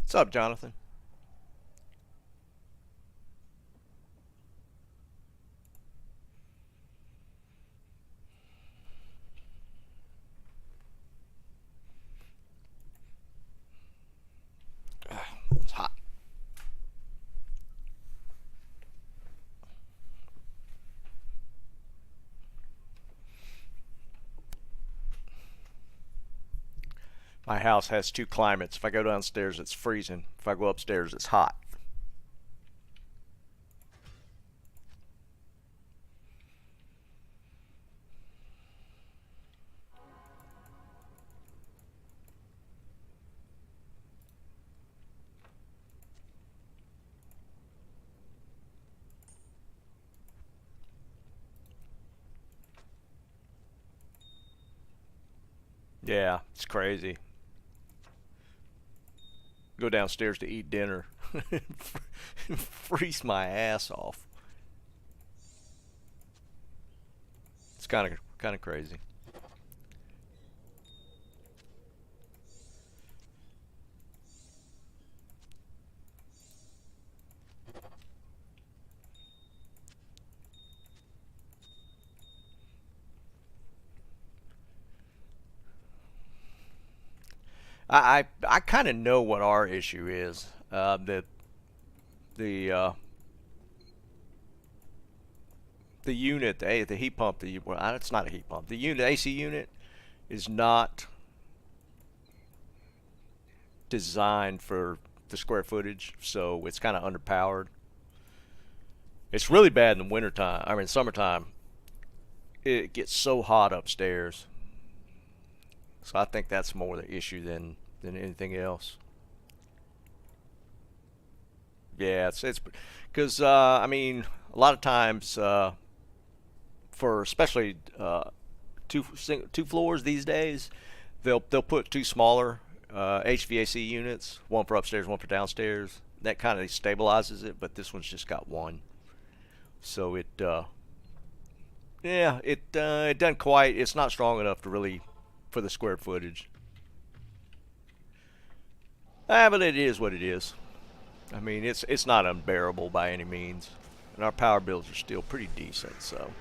What's up, Jonathan? It's hot. My house has two climates. If I go downstairs, it's freezing. If I go upstairs, it's hot. Yeah, it's crazy. Go downstairs to eat dinner. Freeze my ass off. It's kind of crazy. I kind of know what our issue is. The the unit, the heat pump, well, it's not a heat pump. The unit, AC unit, is not designed for the square footage, so it's kind of underpowered. It's really bad in the wintertime. I mean, summertime, it gets so hot upstairs. So I think that's more the issue than anything else. Yeah, it's because I mean, a lot of times for especially two floors these days, they'll put two smaller HVAC units, one for upstairs, one for downstairs. That kind of stabilizes it, but this one's just got one, so it doesn't quite. It's not strong enough to really for the square footage. But it is what it is. I mean, it's not unbearable by any means, and our power bills are still pretty decent, so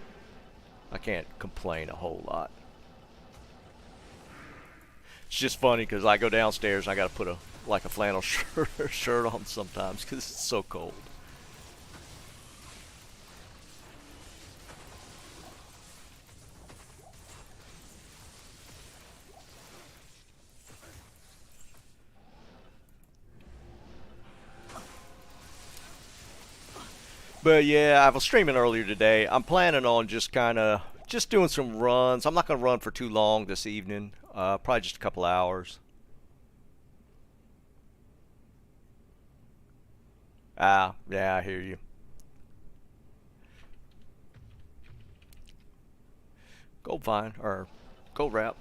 I can't complain a whole lot. It's just funny because I go downstairs and I got to put a flannel shirt on sometimes because it's so cold. But yeah, I was streaming earlier today. I'm planning on just doing some runs. I'm not gonna run for too long this evening. Probably just a couple hours. Ah, yeah, I hear you. Gold fine or gold wrap.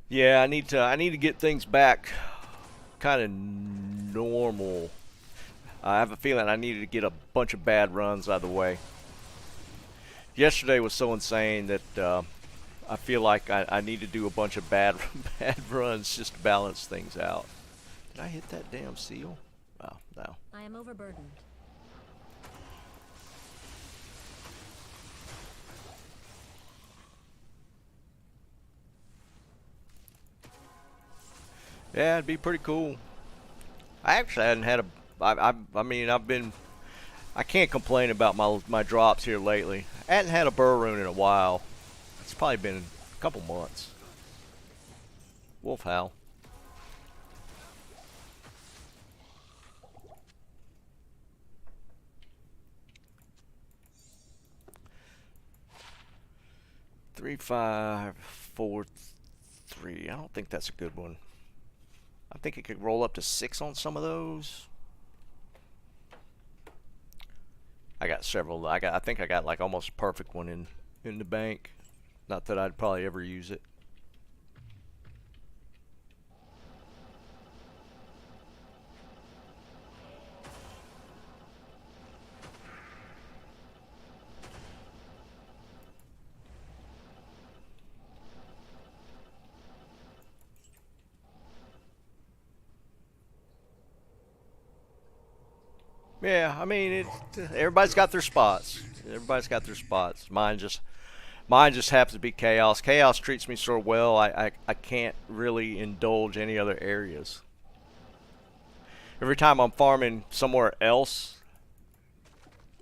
Yeah, I need to get things back kind of normal. I have a feeling I needed to get a bunch of bad runs out of the way. Yesterday was so insane that I feel like I need to do a bunch of bad bad runs just to balance things out. Did I hit that damn seal? Oh, no. I am overburdened. Yeah, it'd be pretty cool. I actually hadn't had a. I mean, I can't complain about my drops here lately. I hadn't had a burr rune in a while. It's probably been a couple months. Wolf Howl. 3543. I don't think that's a good one. I think it could roll up to 6 on some of those. I got several. I think I got like almost a perfect one in the bank. Not that I'd probably ever use it. Yeah, I mean, everybody's got their spots. Everybody's got their spots. Mine just happens to be chaos. Chaos treats me so well, I can't really indulge any other areas. Every time I'm farming somewhere else,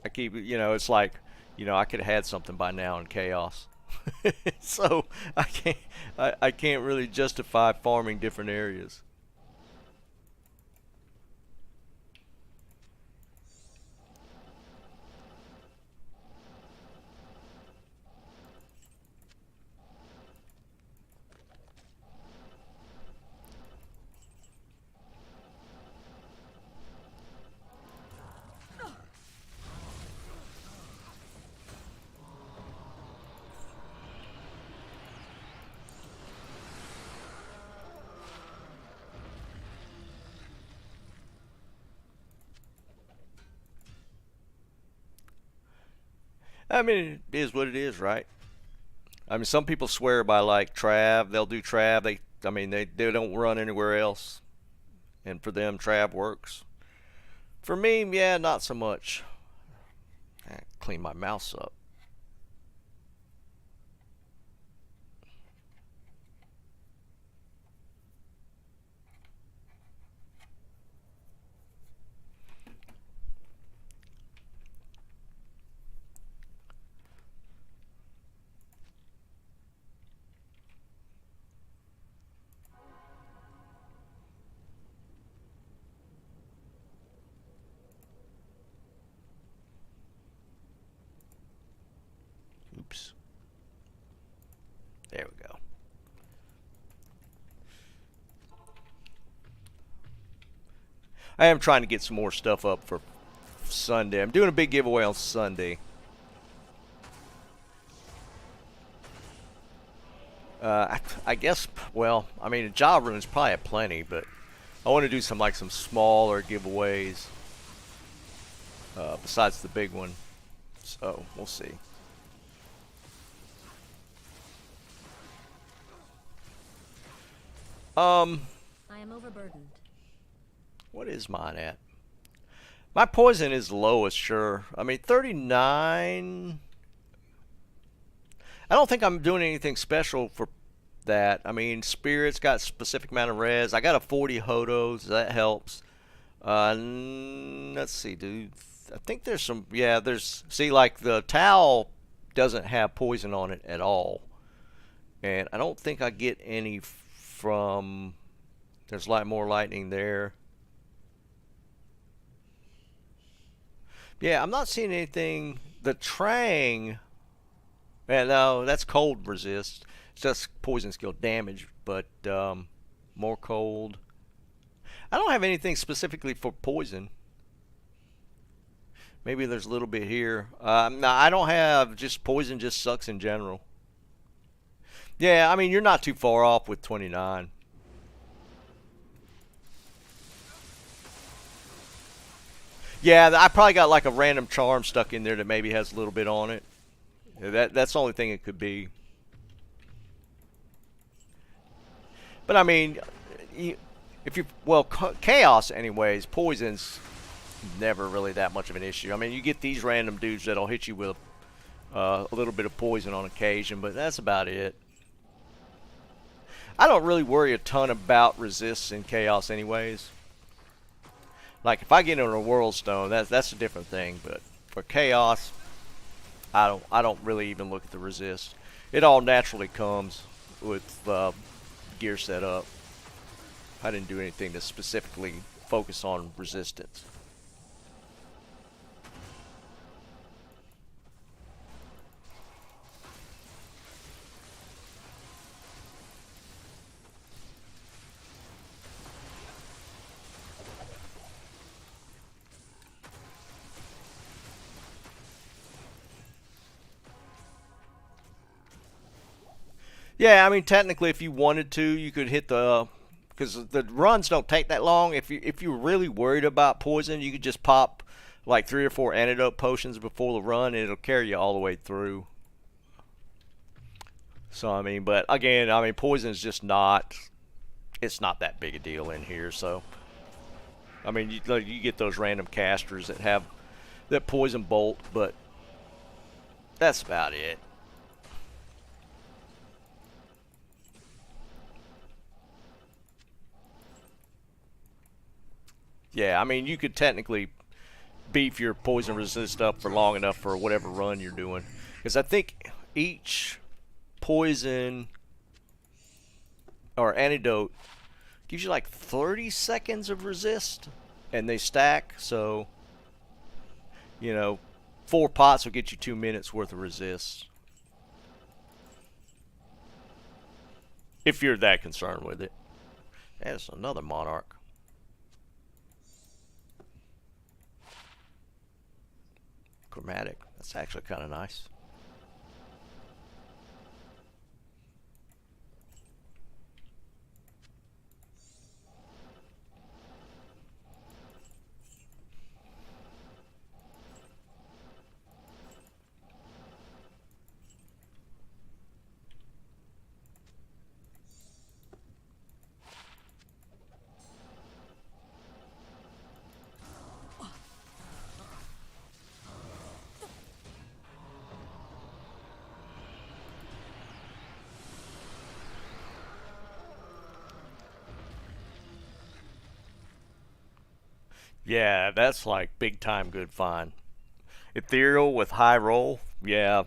I keep, it's like, I could have had something by now in chaos. So I can't really justify farming different areas. I mean, it is what it is, right? I mean, some people swear by like Trav. They'll do Trav. They don't run anywhere else, and for them, Trav works. For me, yeah, not so much. Clean my mouse up. Oops. There we go. I am trying to get some more stuff up for Sunday. I'm doing a big giveaway on Sunday. I guess, well, I mean, a job room is probably at plenty, but I want to do some smaller giveaways besides the big one. So we'll see. I am overburdened. What is mine at? My poison is lowest, sure. I mean, 39. I don't think I'm doing anything special for that. I mean, Spirit's got a specific amount of res. I got a 40 Hodos. That helps. Let's see, dude. I think there's some. Yeah, there's. See, like the towel doesn't have poison on it at all, and I don't think I get any from. There's more lightning there. Yeah, I'm not seeing anything. The Trang. Man, no, that's cold resist. It's just poison skill damage, but more cold. I don't have anything specifically for poison. Maybe there's a little bit here. No, I don't have. Just poison just sucks in general. Yeah, I mean, you're not too far off with 29. Yeah, I probably got like a random charm stuck in there that maybe has a little bit on it. That's the only thing it could be. But I mean, if you chaos anyways, poison's never really that much of an issue. I mean, you get these random dudes that'll hit you with a little bit of poison on occasion, but that's about it. I don't really worry a ton about resists in chaos anyways. Like if I get on a world stone, that's a different thing. But for chaos, I don't really even look at the resist. It all naturally comes with gear set up. I didn't do anything to specifically focus on resistance. Yeah, I mean, technically, if you wanted to, you could hit the, because the runs don't take that long. If you're really worried about poison, you could just pop like 3 or 4 antidote potions before the run, and it'll carry you all the way through. So I mean, but again, I mean, poison is just not, it's not that big a deal in here. So I mean, you get those random casters that have that poison bolt, but that's about it. Yeah, I mean, you could technically beef your poison resist up for long enough for whatever run you're doing. Because I think each poison or antidote gives you like 30 seconds of resist, and they stack, so, you know, 4 pots will get you 2 minutes worth of resist. If you're that concerned with it. That's another monarch. Chromatic. That's actually kind of nice. Yeah, that's like big time good find. Ethereal with high roll. Yeah,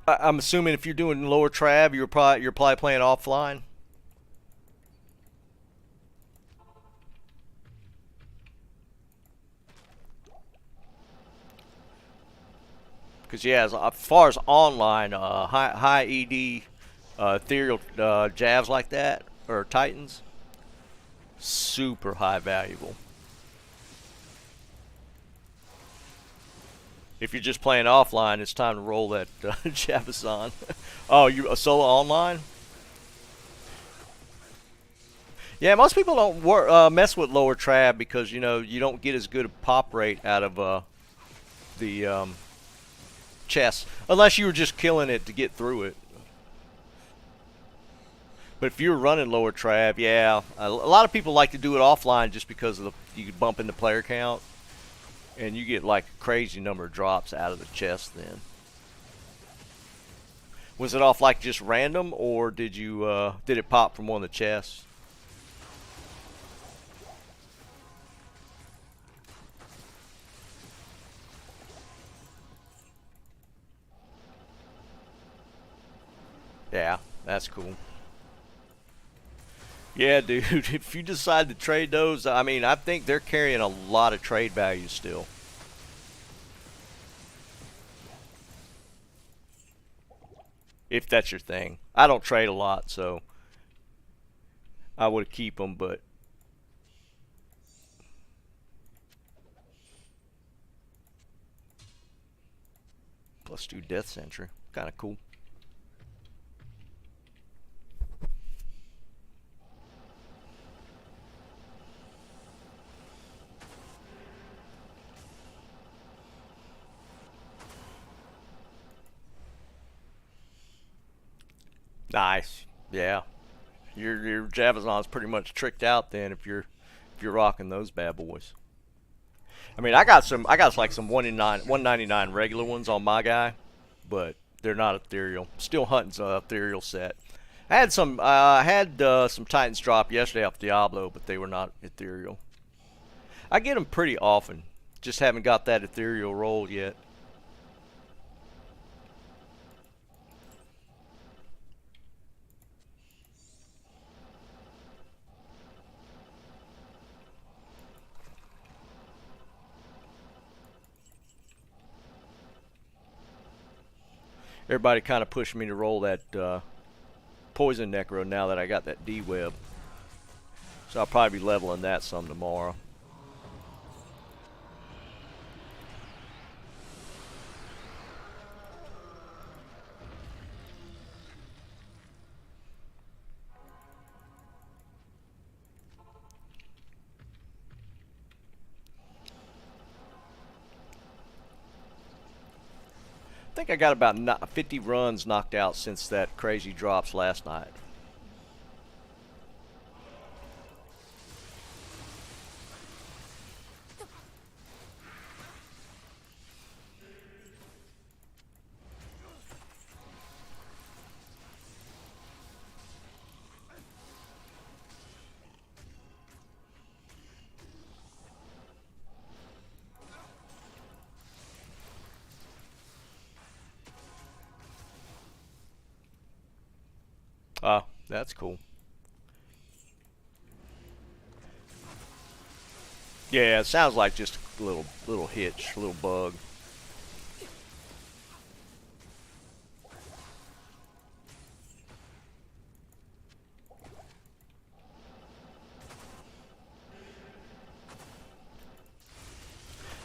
I'm assuming if you're doing lower trab, you're probably playing offline. Because yeah, as far as online, high ED ethereal jabs like that or titans, super high valuable. If you're just playing offline, it's time to roll that Javazon. Oh, you a solo online? Yeah, most people don't mess with lower trab because you know you don't get as good a pop rate out of the chest unless you were just killing it to get through it. But if you're running lower trab, yeah, a lot of people like to do it offline just because of you can bump in the player count and you get like a crazy number of drops out of the chest. Then was it off like just random, or did it pop from one of the chests? Yeah, that's cool. Yeah, dude, if you decide to trade those, I mean, I think they're carrying a lot of trade value still. If that's your thing. I don't trade a lot, so I would keep them, but +2 death sentry. Kind of cool. Nice. Yeah. Your Javazon's pretty much tricked out then if you're rocking those bad boys. I mean, I got like some 199 regular ones on my guy, but they're not ethereal. Still hunting's a ethereal set. I had some Titans drop yesterday off Diablo, but they were not ethereal. I get them pretty often. Just haven't got that ethereal roll yet. Everybody kind of pushed me to roll that poison necro now that I got that D-web. So I'll probably be leveling that some tomorrow. I think I got about 50 runs knocked out since that crazy drops last night. That's cool. Yeah, it sounds like just a little hitch, a little bug.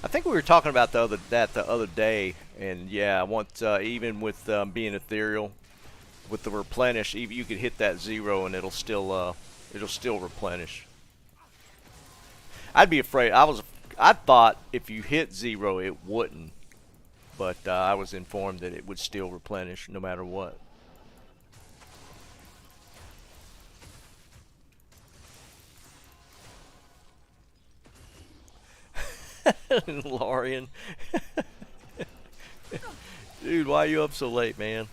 I think we were talking about the other day, and yeah, I want even with being ethereal, with the replenish, even you could hit that 0 and it'll still replenish. I'd be afraid. I thought if you hit 0 it wouldn't, but I was informed that it would still replenish no matter what. Lorian. Dude, why are you up so late, man?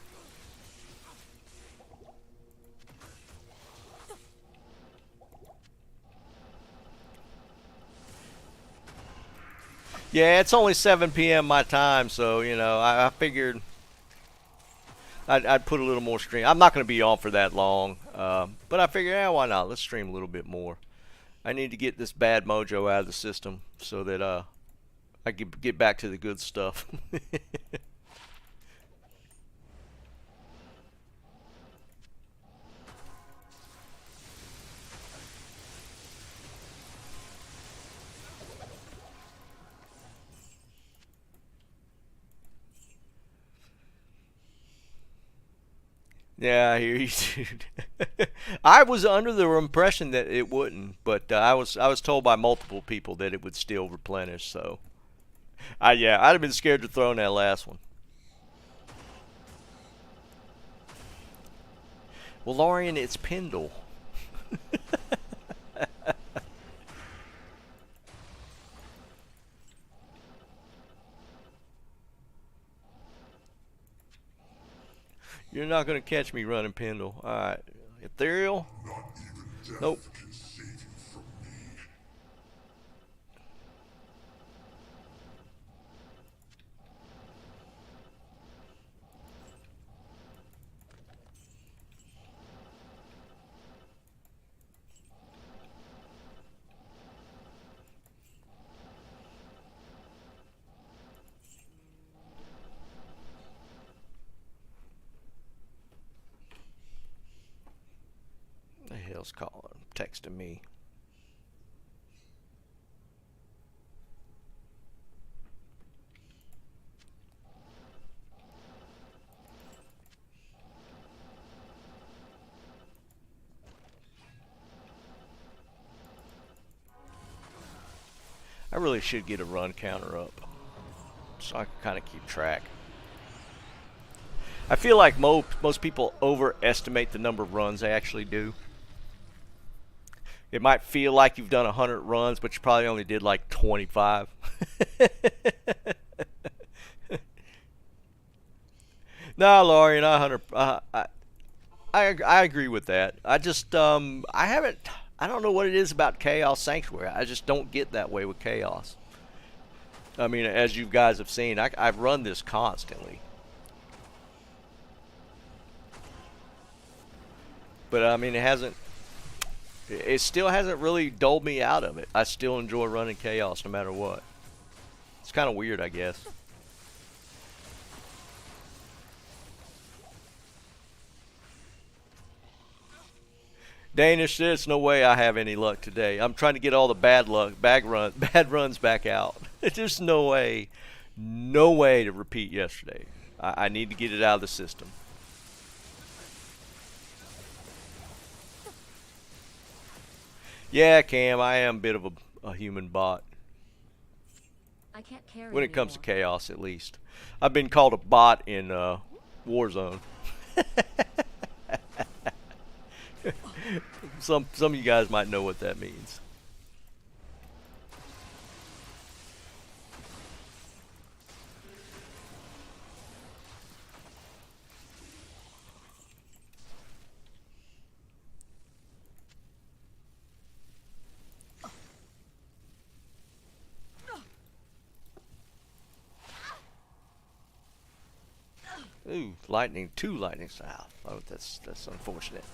Yeah, it's only 7 p.m. my time, so, you know, I figured I'd put a little more stream. I'm not going to be on for that long, but I figured, yeah, why not? Let's stream a little bit more. I need to get this bad mojo out of the system so that I can get back to the good stuff. Yeah, I hear you, dude. I was under the impression that it wouldn't, but I was told by multiple people that it would still replenish. So, yeah, I'd have been scared to throw in that last one. Well, Lorian, it's Pendle. You're not gonna catch me running Pendle. All right, ethereal. Nope. The hell's calling, texting me. I really should get a run counter up so I can kind of keep track. I feel like most people overestimate the number of runs they actually do. It might feel like you've done 100 runs, but you probably only did like 25. No, Laurie, not 100. I agree with that. I just I haven't. I don't know what it is about Chaos Sanctuary. I just don't get that way with Chaos. I mean, as you guys have seen, I've run this constantly. But I mean, it still hasn't really doled me out of it. I still enjoy running Chaos no matter what. It's kind of weird, I guess. Danish, there's no way I have any luck today. I'm trying to get all the bad runs back out. There's no way to repeat yesterday. I need to get it out of the system. Yeah, Cam, I am a bit of a human bot. I can't carry when it comes to Chaos, at least. I've been called a bot in Warzone. Some of you guys might know what that means. Ooh, lightning, 2 lightning south. Oh, that's unfortunate.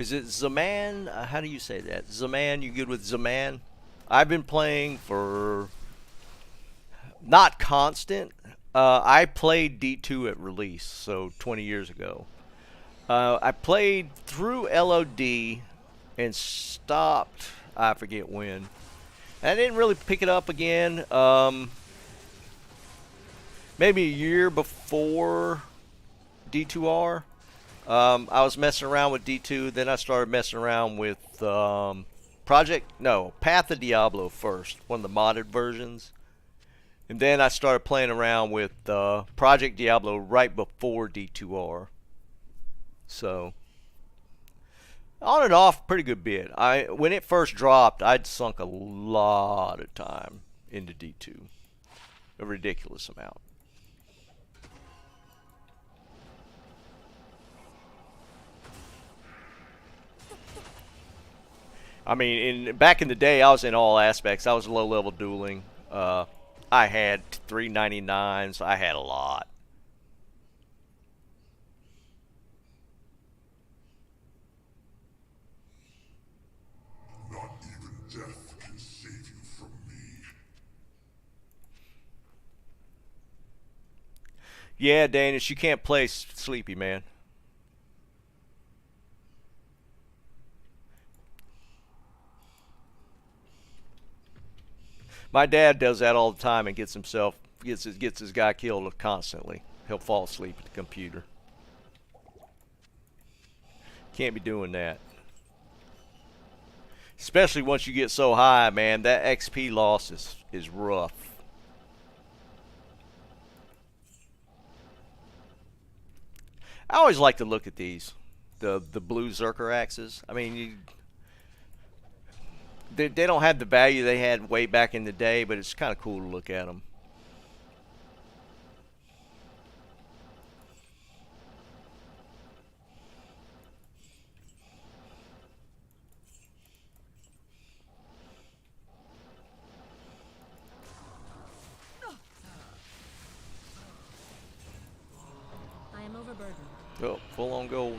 Is it Zaman? How do you say that? Zaman? You good with Zaman? I've been playing for not constant. I played D2 at release, so 20 years ago. I played through LOD and stopped. I forget when. I didn't really pick it up again. Maybe a year before D2R. I was messing around with D2, then I started messing around with Path of Diablo first, one of the modded versions. And then I started playing around with Project Diablo right before D2R. So, on and off, pretty good bit. When it first dropped, I'd sunk a lot of time into D2. A ridiculous amount. I mean, back in the day, I was in all aspects. I was low-level dueling. I had 399s. I had a lot. Not even death can save you from me. Yeah, Danish, you can't play sleepy, man. My dad does that all the time and gets his guy killed constantly. He'll fall asleep at the computer. Can't be doing that. Especially once you get so high, man, that XP loss is rough. I always like to look at these, the blue Zerker axes. I mean, they don't have the value they had way back in the day, but it's kind of cool to look at them. I am overburdened. Oh, full on gold.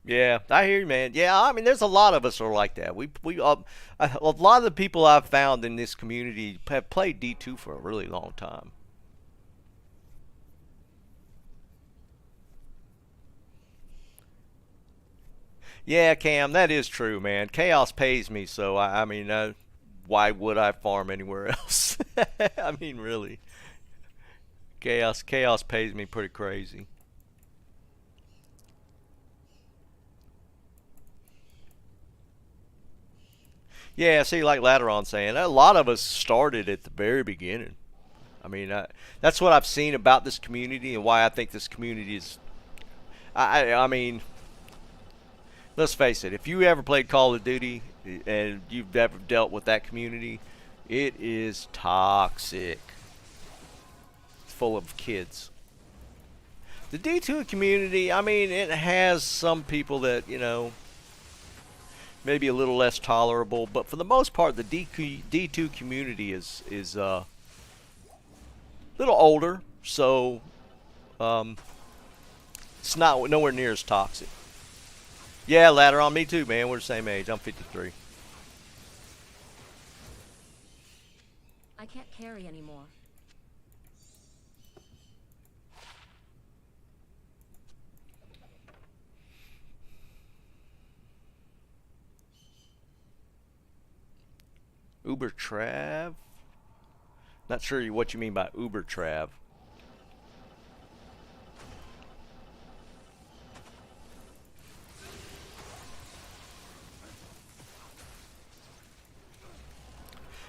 Yeah, I hear you, man. Yeah, I mean, there's a lot of us are like that. A lot of the people I've found in this community have played D2 for a really long time. Yeah, Cam, that is true, man. Chaos pays me, so I mean, why would I farm anywhere else? I mean, really, Chaos pays me pretty crazy. Yeah, see, like Lateron saying, a lot of us started at the very beginning. I mean, that's what I've seen about this community and why I think this community is. I mean, let's face it. If you ever played Call of Duty and you've ever dealt with that community, it is toxic. It's full of kids. The D2 community, I mean, it has some people that, you know, maybe a little less tolerable, but for the most part, the D2 community is a little older, so it's not nowhere near as toxic. Yeah, ladder on me too, man. We're the same age. I'm 53. I can't carry anymore. Uber Trav? Not sure what you mean by Uber Trav.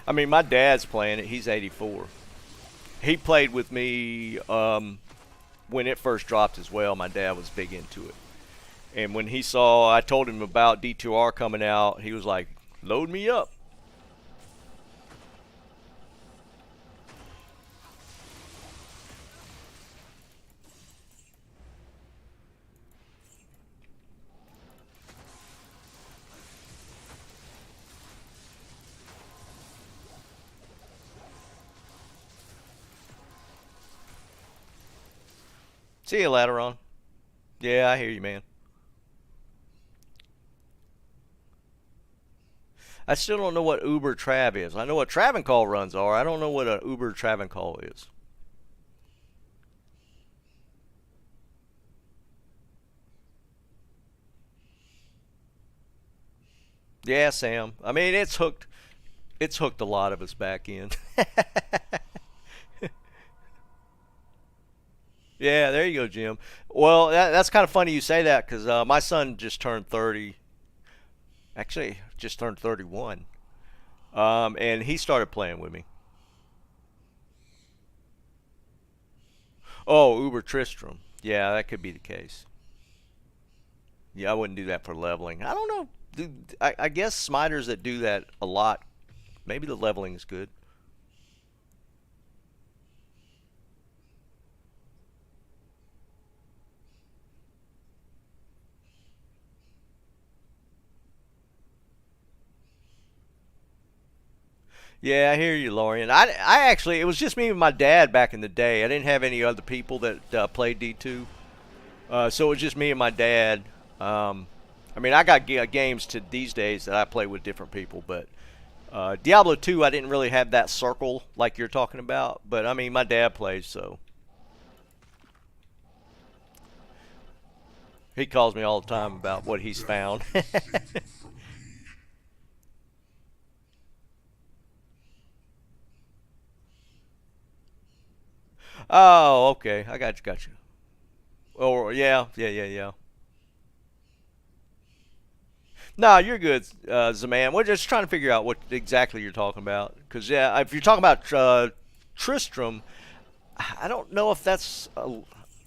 I mean, my dad's playing it. He's 84. He played with me when it first dropped as well. My dad was big into it. And when I told him about D2R coming out, he was like, load me up. See you later on. Yeah, I hear you, man. I still don't know what Uber Trav is. I know what Travencall runs are. I don't know what an Uber Travencall is. Yeah, Sam. I mean, it's hooked. It's hooked a lot of us back in. Yeah, there you go, Jim. Well, that's kind of funny you say that because my son just turned 30. Actually, just turned 31. And he started playing with me. Oh, Uber Tristram. Yeah, that could be the case. Yeah, I wouldn't do that for leveling. I don't know. I guess smiters that do that a lot, maybe the leveling is good. Yeah, I hear you, Lorian. I actually, it was just me and my dad back in the day. I didn't have any other people that played D2. So it was just me and my dad. I mean, I got games to these days that I play with different people, but Diablo 2, I didn't really have that circle like you're talking about. But I mean, my dad plays, so he calls me all the time about what he's found. Oh, okay. I got you. Oh, yeah, yeah. No, you're good, Zaman. We're just trying to figure out what exactly you're talking about. Because, yeah, if you're talking about Tristram, I don't know if that's.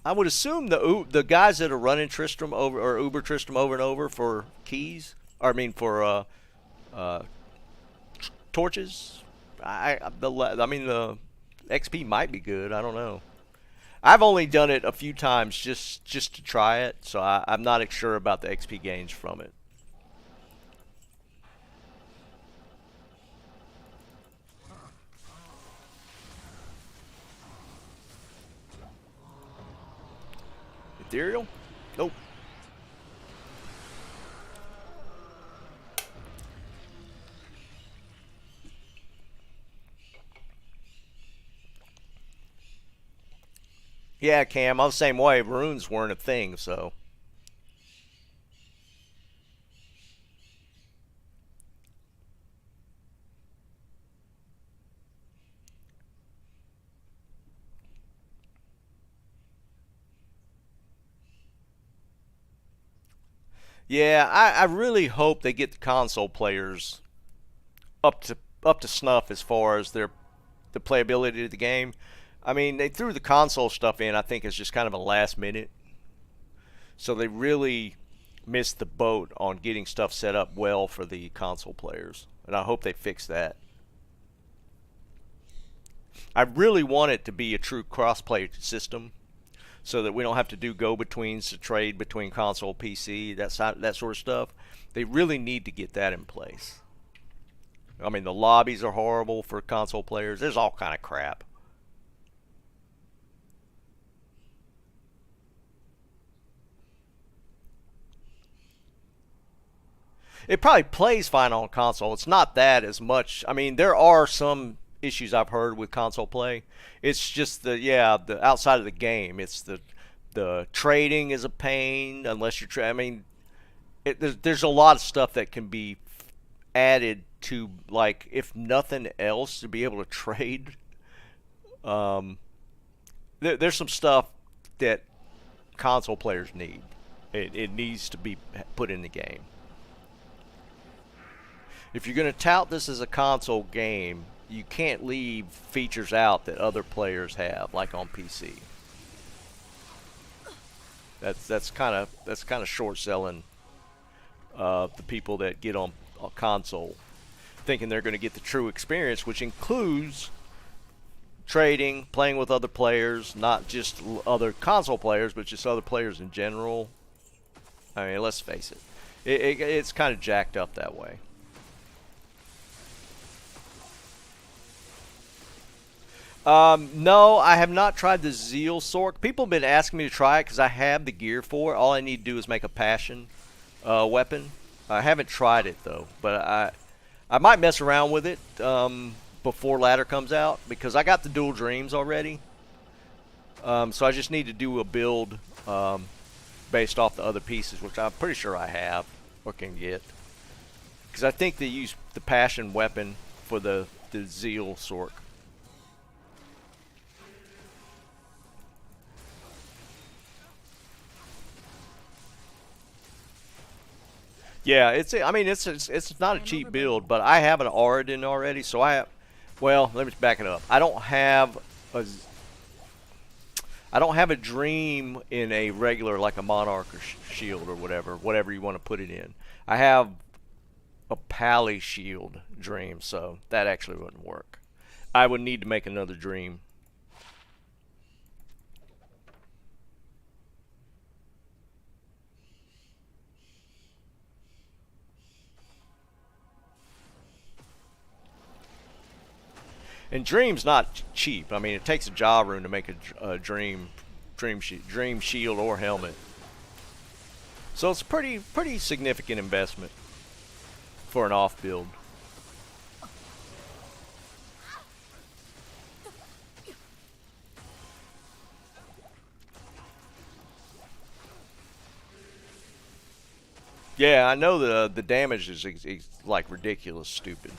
I would assume the guys that are running Tristram over or Uber Tristram over and over for keys, or I mean for uh, torches. I mean the XP might be good. I don't know. I've only done it a few times just to try it, so I'm not sure about the XP gains from it. Ethereal? Nope. Yeah, Cam, I'm the same way. Runes weren't a thing, so. Yeah, I really hope they get the console players up to snuff as far as the playability of the game. I mean, they threw the console stuff in. I think it's just kind of a last minute, so they really missed the boat on getting stuff set up well for the console players, and I hope they fix that. I really want it to be a true cross-play system, so that we don't have to do go-betweens to trade between console, PC, that sort of stuff. They really need to get that in place. I mean, the lobbies are horrible for console players. There's all kind of crap. It probably plays fine on console. It's not that as much. I mean, there are some issues I've heard with console play. It's just the outside of the game. It's the trading is a pain unless you're. I mean, there's a lot of stuff that can be added to, like, if nothing else, to be able to trade. Um, there's some stuff that console players need. It needs to be put in the game. If you're going to tout this as a console game, you can't leave features out that other players have, like on PC. That's kind of short selling the people that get on a console, thinking they're going to get the true experience, which includes trading, playing with other players, not just other console players, but just other players in general. I mean, let's face it, it's kind of jacked up that way. No, I have not tried the Zeal Sork. People have been asking me to try it because I have the gear for it. All I need to do is make a passion weapon. I haven't tried it though, but I might mess around with it before ladder comes out because I got the dual dreams already. So I just need to do a build based off the other pieces, which I'm pretty sure I have or can get. Because I think they use the passion weapon for the Zeal Sork. Yeah, I mean, it's not a cheap build, but I have an Auradin already, so I have. Well, let me back it up. I don't have a dream in a regular like a Monarch or shield or whatever you want to put it in. I have a Pally shield dream, so that actually wouldn't work. I would need to make another dream. And Dream's not cheap. I mean, it takes a job room to make a dream shield or helmet. So it's a pretty significant investment for an off build. Yeah, I know the damage is like ridiculous, stupid.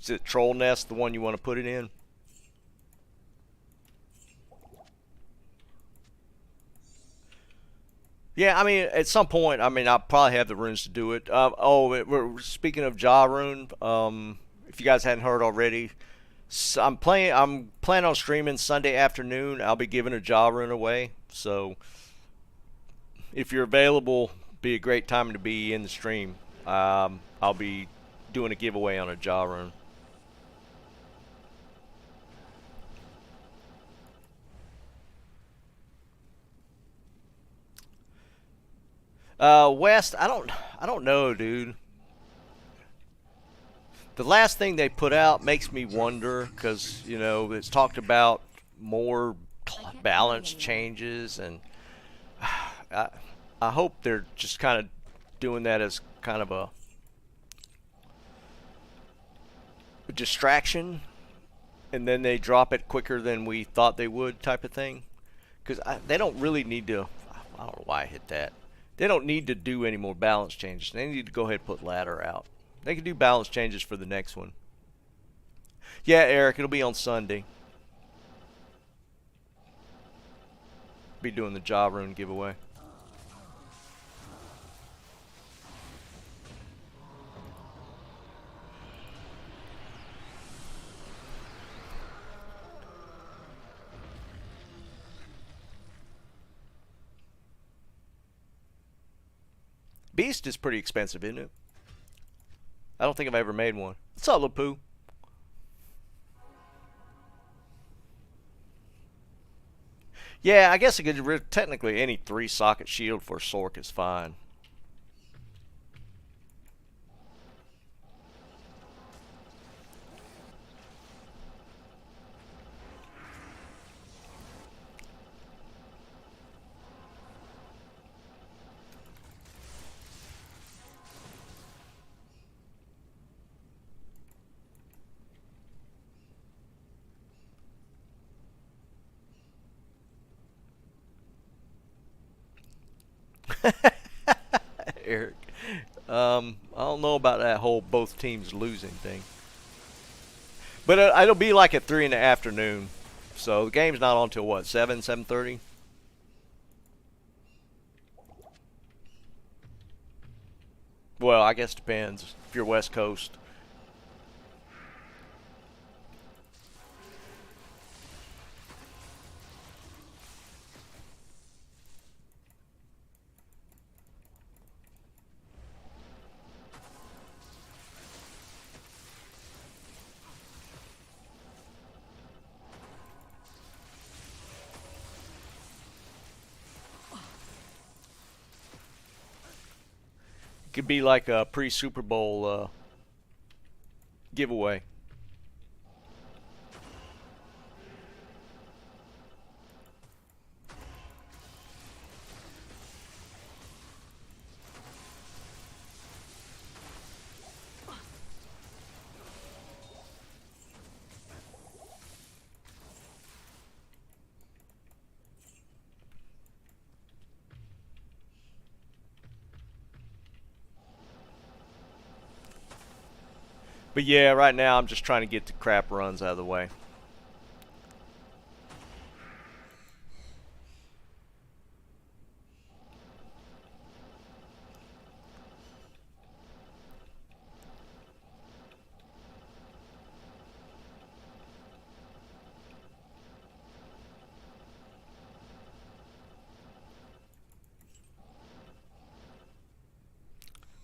Is it Troll Nest the one you want to put it in? Yeah, I mean, at some point, I mean, I'll probably have the runes to do it. We're speaking of Ja Rune. If you guys hadn't heard already, so I'm planning on streaming Sunday afternoon. I'll be giving a Ja Rune away. So if you're available, be a great time to be in the stream. I'll be doing a giveaway on a Ja Rune. West, I don't know, dude. The last thing they put out makes me wonder because you know it's talked about more balance changes, and I hope they're just kind of doing that as kind of a distraction, and then they drop it quicker than we thought they would, type of thing. Because they don't really need to. I don't know why I hit that. They don't need to do any more balance changes. They need to go ahead and put ladder out. They can do balance changes for the next one. Yeah, Eric, it'll be on Sunday. Be doing the Ja Rune giveaway. Beast is pretty expensive, isn't it? I don't think I've ever made one. What's up, Lapoo? Yeah, I guess it could technically any 3-socket shield for Sork is fine. Eric. I don't know about that whole both teams losing thing. But it'll be like at 3 in the afternoon. So the game's not on till what, 7:30? Well, I guess it depends if you're West Coast. Could be like a pre-Super Bowl giveaway. But yeah, right now I'm just trying to get the crap runs out of the way.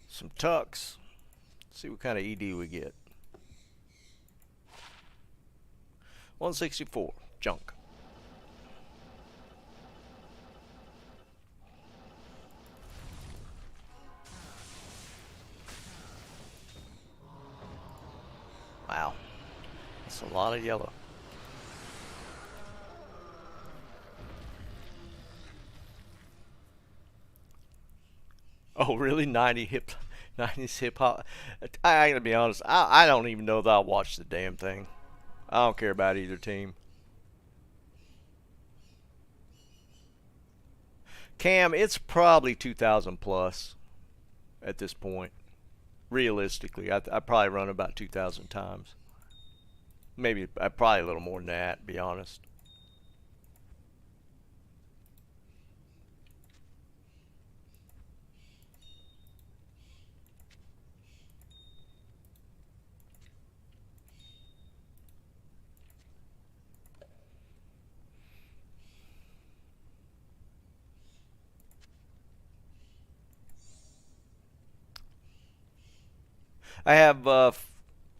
Some tucks. See what kind of ED we get. 164. Junk. Wow. That's a lot of yellow. Oh, really? 90s hip hop. I gotta be honest. I don't even know that I'll watch the damn thing. I don't care about either team. Cam, it's probably 2,000 plus at this point. Realistically, I probably run about 2,000 times. Maybe probably a little more than that, to be honest. I have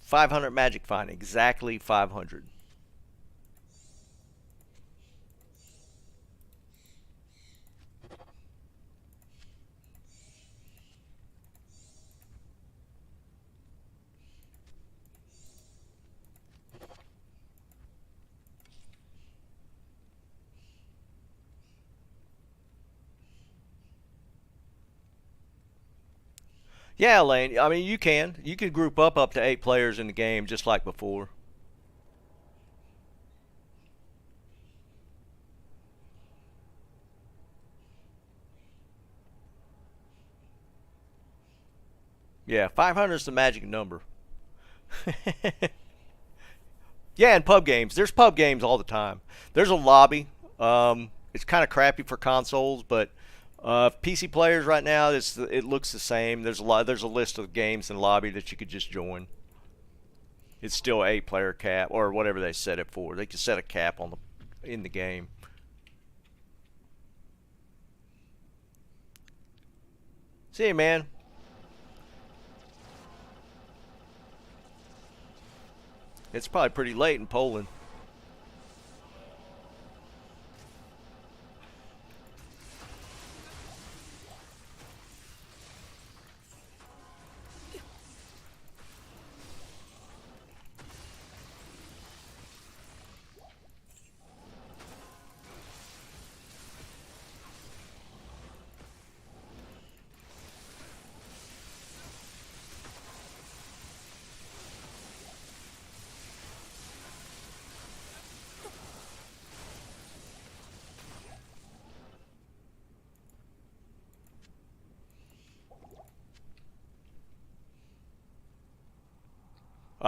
500 magic find, exactly 500. Yeah, Lane. I mean, you can. You can group up to 8 players in the game, just like before. Yeah, 500 is the magic number. Yeah, in pub games. There's pub games all the time. There's a lobby. It's kind of crappy for consoles, but PC players right now, it looks the same. There's a list of games in the lobby that you could just join. It's still 8-player cap or whatever they set it for. They can set a cap in the game. See you, man. It's probably pretty late in Poland.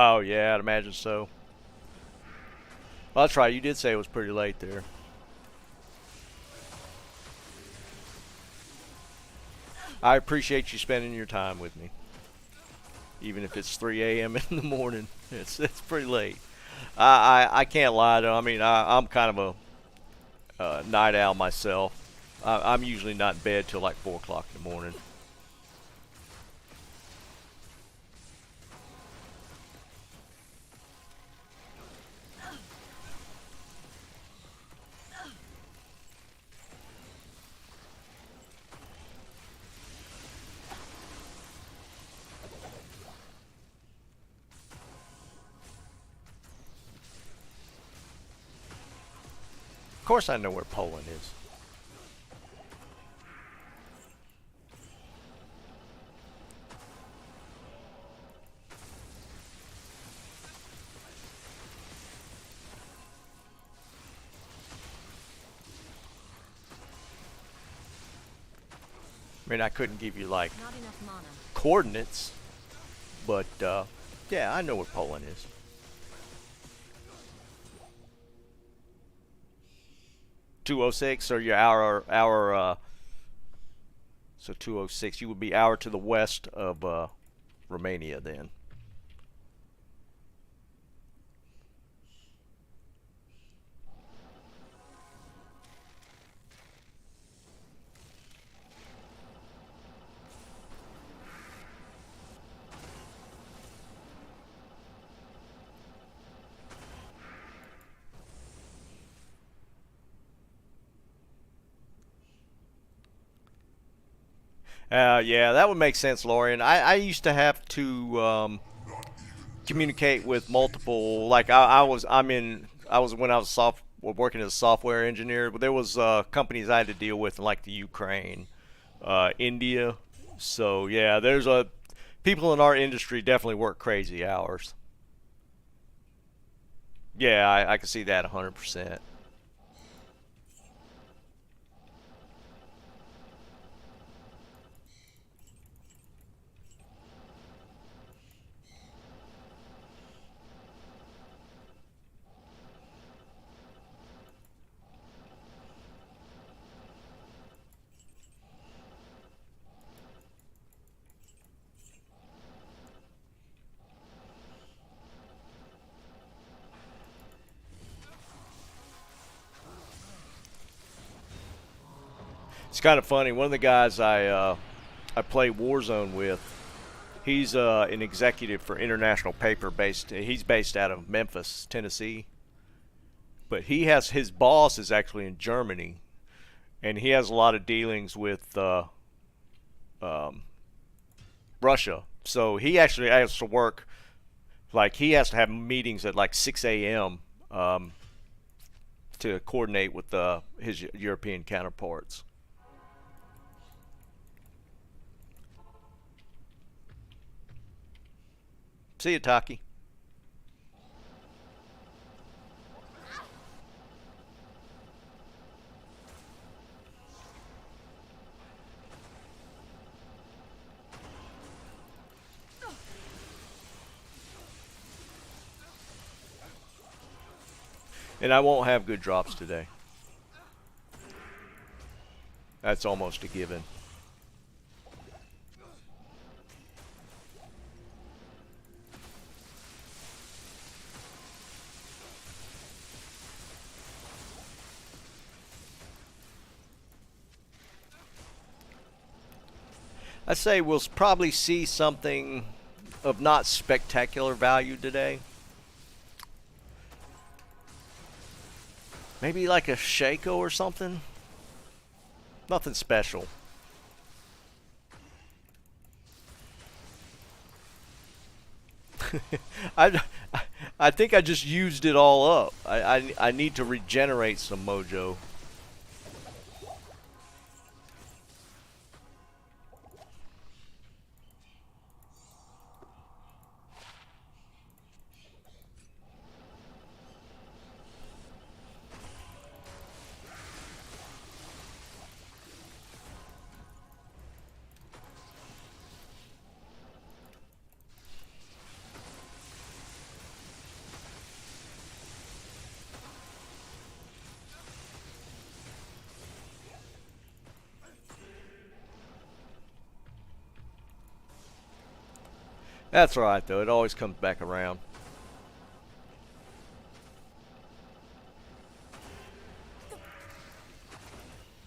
Oh, yeah, I'd imagine so. Well, that's right. You did say it was pretty late there. I appreciate you spending your time with me. Even if it's 3 a.m. in the morning. It's pretty late. I can't lie, though. I mean, I'm kind of a night owl myself. I'm usually not in bed till like 4 o'clock in the morning. course I know where Poland is. I mean, I couldn't give you like Not enough mana. coordinates, but yeah, I know where Poland is. .206, or your hour. So 206. You would be hour to the west of Romania then. Yeah, that would make sense, Lorian. I used to have to communicate with multiple. Like I was when I was working as a software engineer, but there was companies I had to deal with in like the Ukraine, India. So yeah, there's people in our industry definitely work crazy hours. Yeah, I can see that 100%. It's kind of funny. One of the guys I play Warzone with, he's an executive for International Paper based. He's based out of Memphis, Tennessee. But he has his boss is actually in Germany, and he has a lot of dealings with um, Russia. So he actually has to work like he has to have meetings at like 6 a.m. To coordinate with his European counterparts. See you, Taki. And I won't have good drops today. That's almost a given. I say we'll probably see something of not spectacular value today. Maybe like a Shaco or something. Nothing special. I, I think I just used it all up. I need to regenerate some mojo. That's alright though, it always comes back around.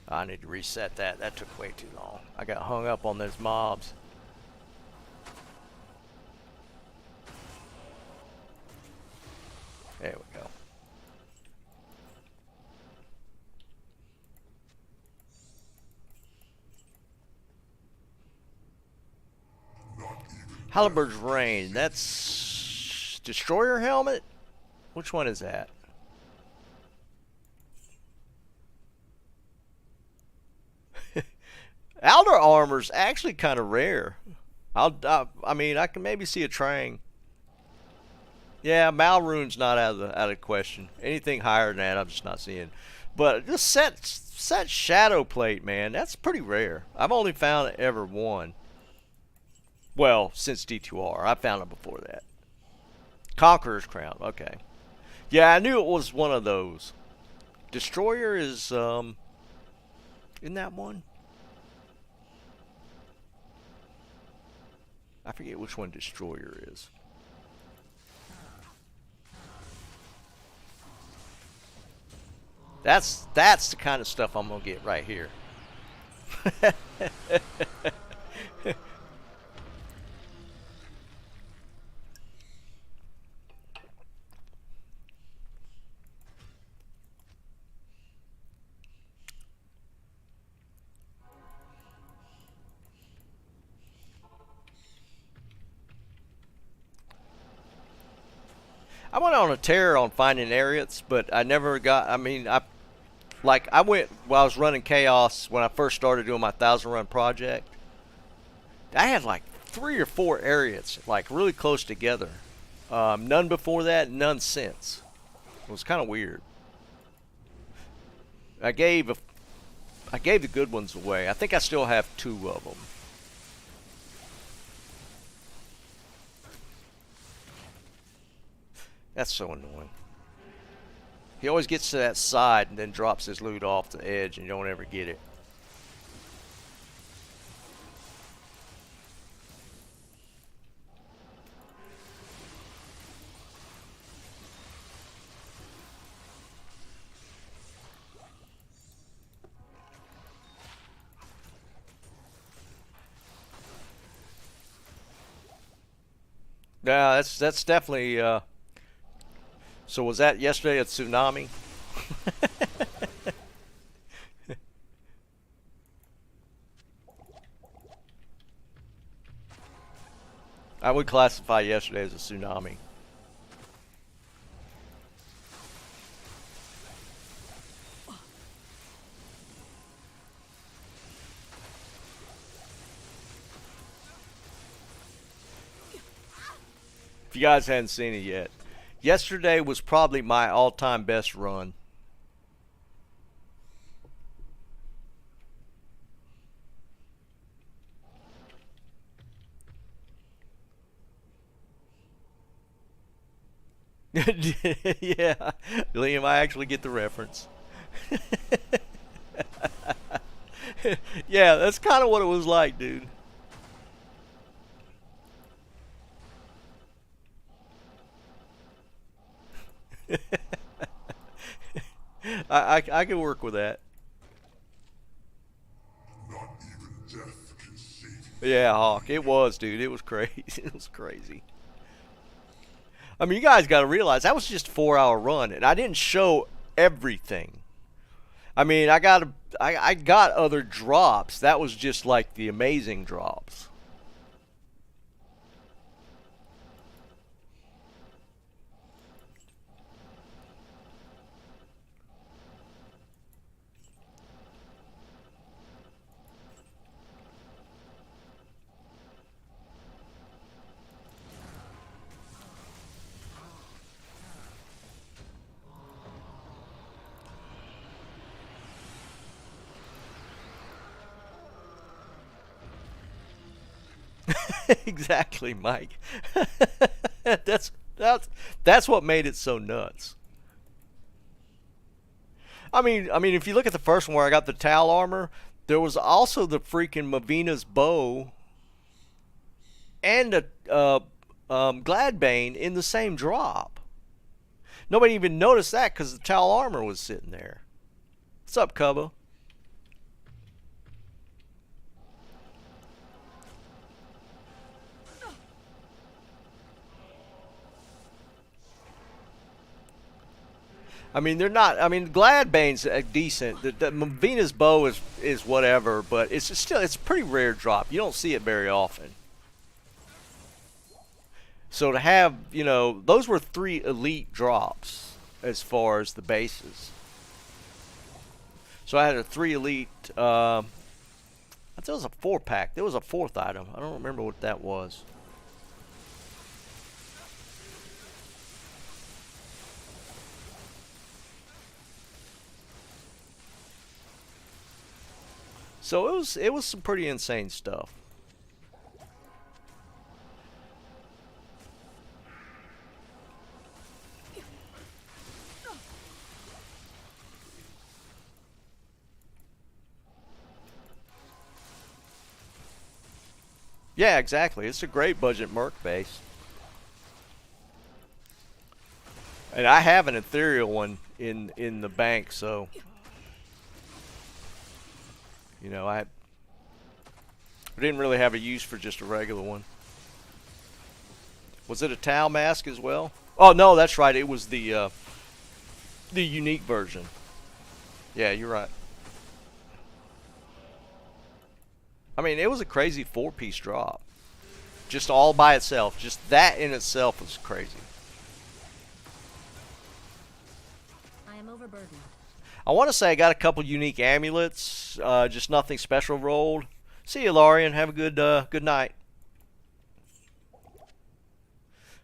I need to reset that. That took way too long. I got hung up on those mobs. There we go. Halliburton's Rain. That's Destroyer Helmet? Which one is that? Outer armor's actually kind of rare. I mean, I can maybe see a Trang. Yeah, Malrune's not out of the question. Anything higher than that, I'm just not seeing. But just set Shadow Plate, man, that's pretty rare. I've only found ever one. Well, since D2R, I found it before that. Conqueror's Crown, okay. Yeah, I knew it was one of those. Destroyer is in that one. I forget which one Destroyer is. That's the kind of stuff I'm gonna get right here. I went on a tear on finding Ariats, but I never got. I mean, I went while I was running Chaos when I first started doing my 1,000 run project. I had like 3 or 4 Ariats, like really close together. None before that, none since. It was kind of weird. I gave the good ones away. I think I still have 2 of them. That's so annoying. He always gets to that side and then drops his loot off the edge and you don't ever get it. Yeah, that's definitely so was that yesterday a tsunami? I would classify yesterday as a tsunami. If you guys hadn't seen it yet, yesterday was probably my all-time best run. Yeah, Liam, I actually get the reference. Yeah, that's kind of what it was like, dude. I can work with that. Not even death can save you. Yeah, Hawk, it was, dude. It was crazy. It was crazy. I mean, you guys got to realize that was just a 4-hour run, and I didn't show everything. I mean, I got other drops. That was just like the amazing drops. Exactly, Mike. that's what made it so nuts. I mean, if you look at the first one where I got the Tal armor, there was also the freaking Mavina's bow and a Gladbane in the same drop. Nobody even noticed that because the Tal armor was sitting there. What's up, Cubba? I mean, they're not. I mean, Gladbane's decent. The Venus bow is whatever, but it's a pretty rare drop. You don't see it very often. So to have, you know, those were 3 elite drops as far as the bases. So I had a 3 elite. I I thought it was a 4-pack. There was a 4th item. I don't remember what that was. So it was some pretty insane stuff. Yeah, exactly. It's a great budget merc base. And I have an ethereal one in the bank, so you know, I didn't really have a use for just a regular one. Was it a Tau mask as well? Oh no, that's right. It was the unique version. Yeah, you're right. I mean, it was a crazy 4-piece drop. Just all by itself. Just that in itself was crazy. I am overburdened. I want to say I got a couple unique amulets. Just nothing special rolled. See you, Larian. Have a good night.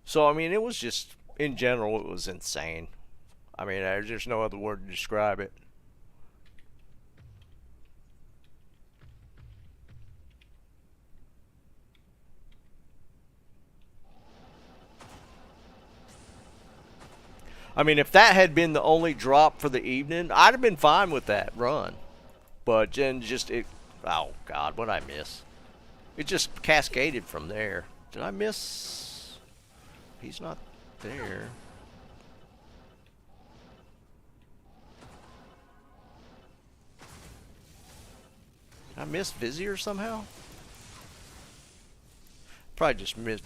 So, I mean, it was just, in general, it was insane. I mean, there's just no other word to describe it. I mean, if that had been the only drop for the evening, I'd have been fine with that run. But then just it, oh God, what'd I miss? It just cascaded from there. Did I miss? He's not there. Did I miss Vizier somehow? Probably just missed.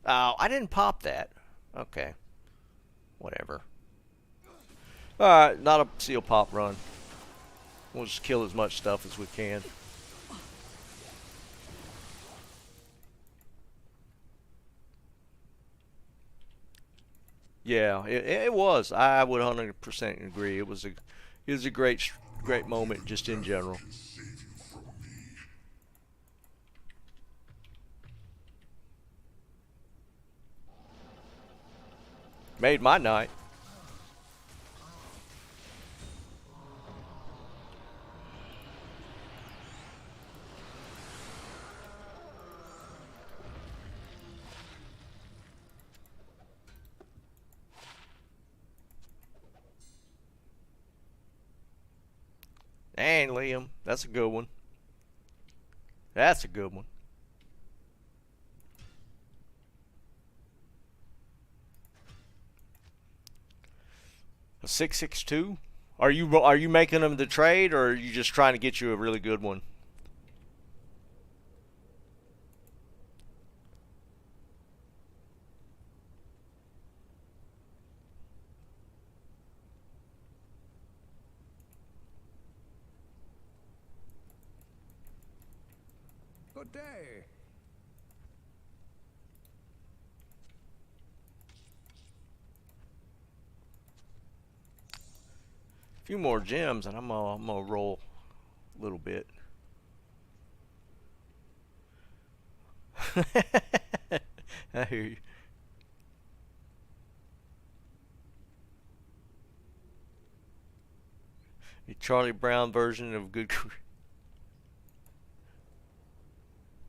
Oh, I didn't pop that. Okay. Whatever. Alright, not a seal pop run. We'll just kill as much stuff as we can. Yeah, it was. I would 100% agree. It was a great moment just in general. Made my night. And Liam, that's a good one. That's a good one. A 662? Are you making them the trade, or are you just trying to get you a really good one? Good day. A few more gems, and I'm gonna roll a little bit. I hear you. A Charlie Brown version of good.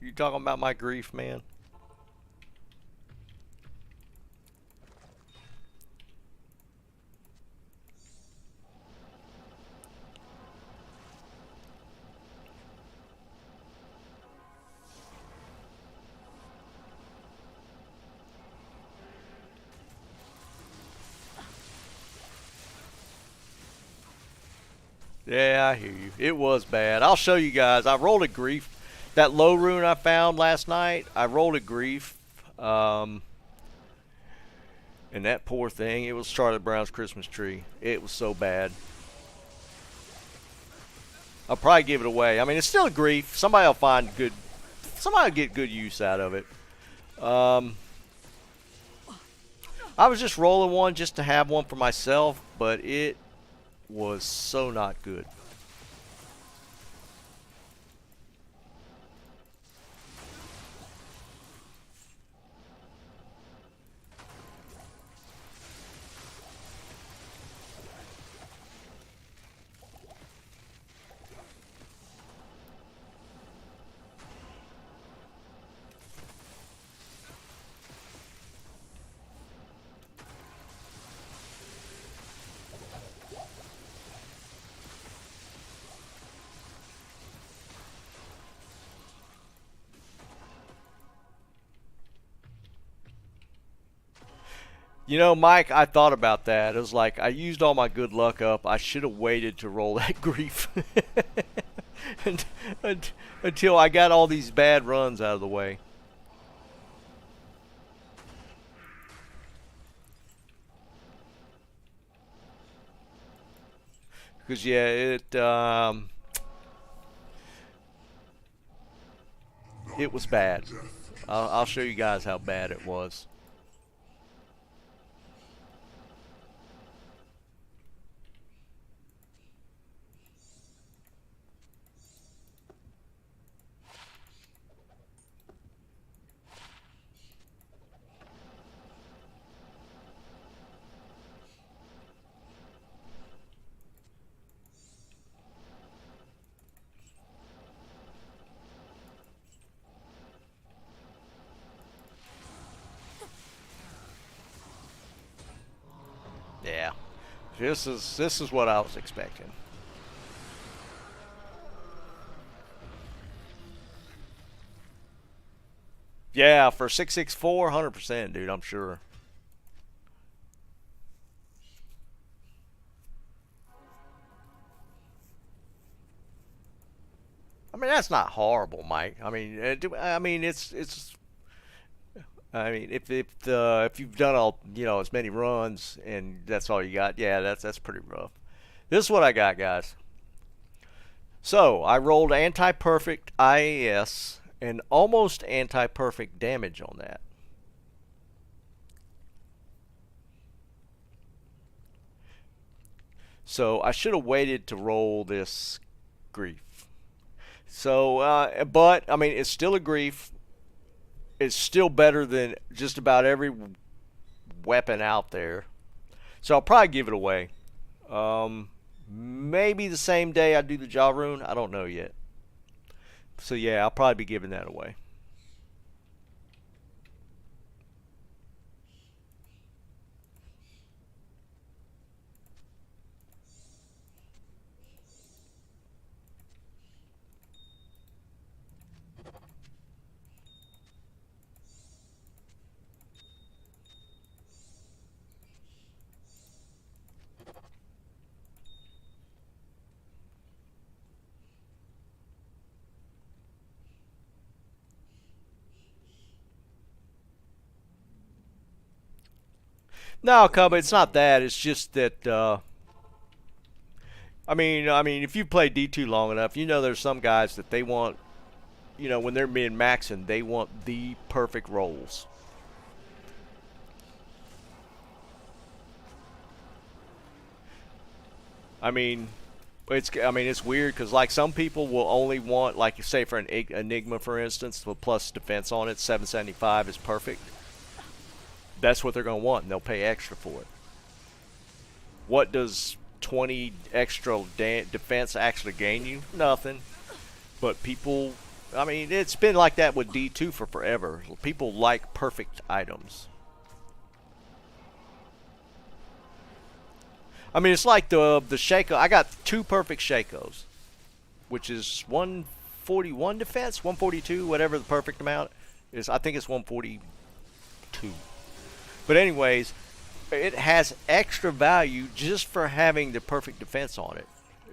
You talking about my grief, man? Yeah, I hear you. It was bad. I'll show you guys. I rolled a grief. That low rune I found last night, I rolled a grief. And that poor thing, it was Charlie Brown's Christmas tree. It was so bad. I'll probably give it away. I mean, it's still a grief. Somebody will find good. Somebody will get good use out of it. I was just rolling one just to have one for myself, but it was so not good. You know, Mike, I thought about that. It was like, I used all my good luck up. I should have waited to roll that grief. and, until I got all these bad runs out of the way. Because, yeah, it was bad. I'll show you guys how bad it was. Yeah, this is what I was expecting. Yeah, for 664, 100%, dude. I'm sure. I mean, that's not horrible, Mike. I mean, it's. I mean, if you've done all, you know, as many runs and that's all you got, yeah, that's pretty rough. This is what I got, guys. So I rolled anti-perfect IAS and almost anti-perfect damage on that. So I should have waited to roll this grief. So, but I mean, it's still a grief. It's still better than just about every weapon out there. So I'll probably give it away. Maybe the same day I do the jaw rune. I don't know yet. So yeah, I'll probably be giving that away. No, Cub, it's not that. It's just that. I mean, if you play D2 long enough, you know there's some guys that they want, you know, when they're min maxing, they want the perfect rolls. I mean, it's weird because like some people will only want, like say for an Enigma for instance, with plus defense on it, 775 is perfect. That's what they're going to want, and they'll pay extra for it. What does 20 extra defense actually gain you? Nothing. But people, I mean, it's been like that with D2 for forever. People like perfect items. I mean, it's like the Shaco. I got 2 perfect Shacos, which is 141 defense, 142, whatever the perfect amount is. I think it's 142. But anyways, it has extra value just for having the perfect defense on it.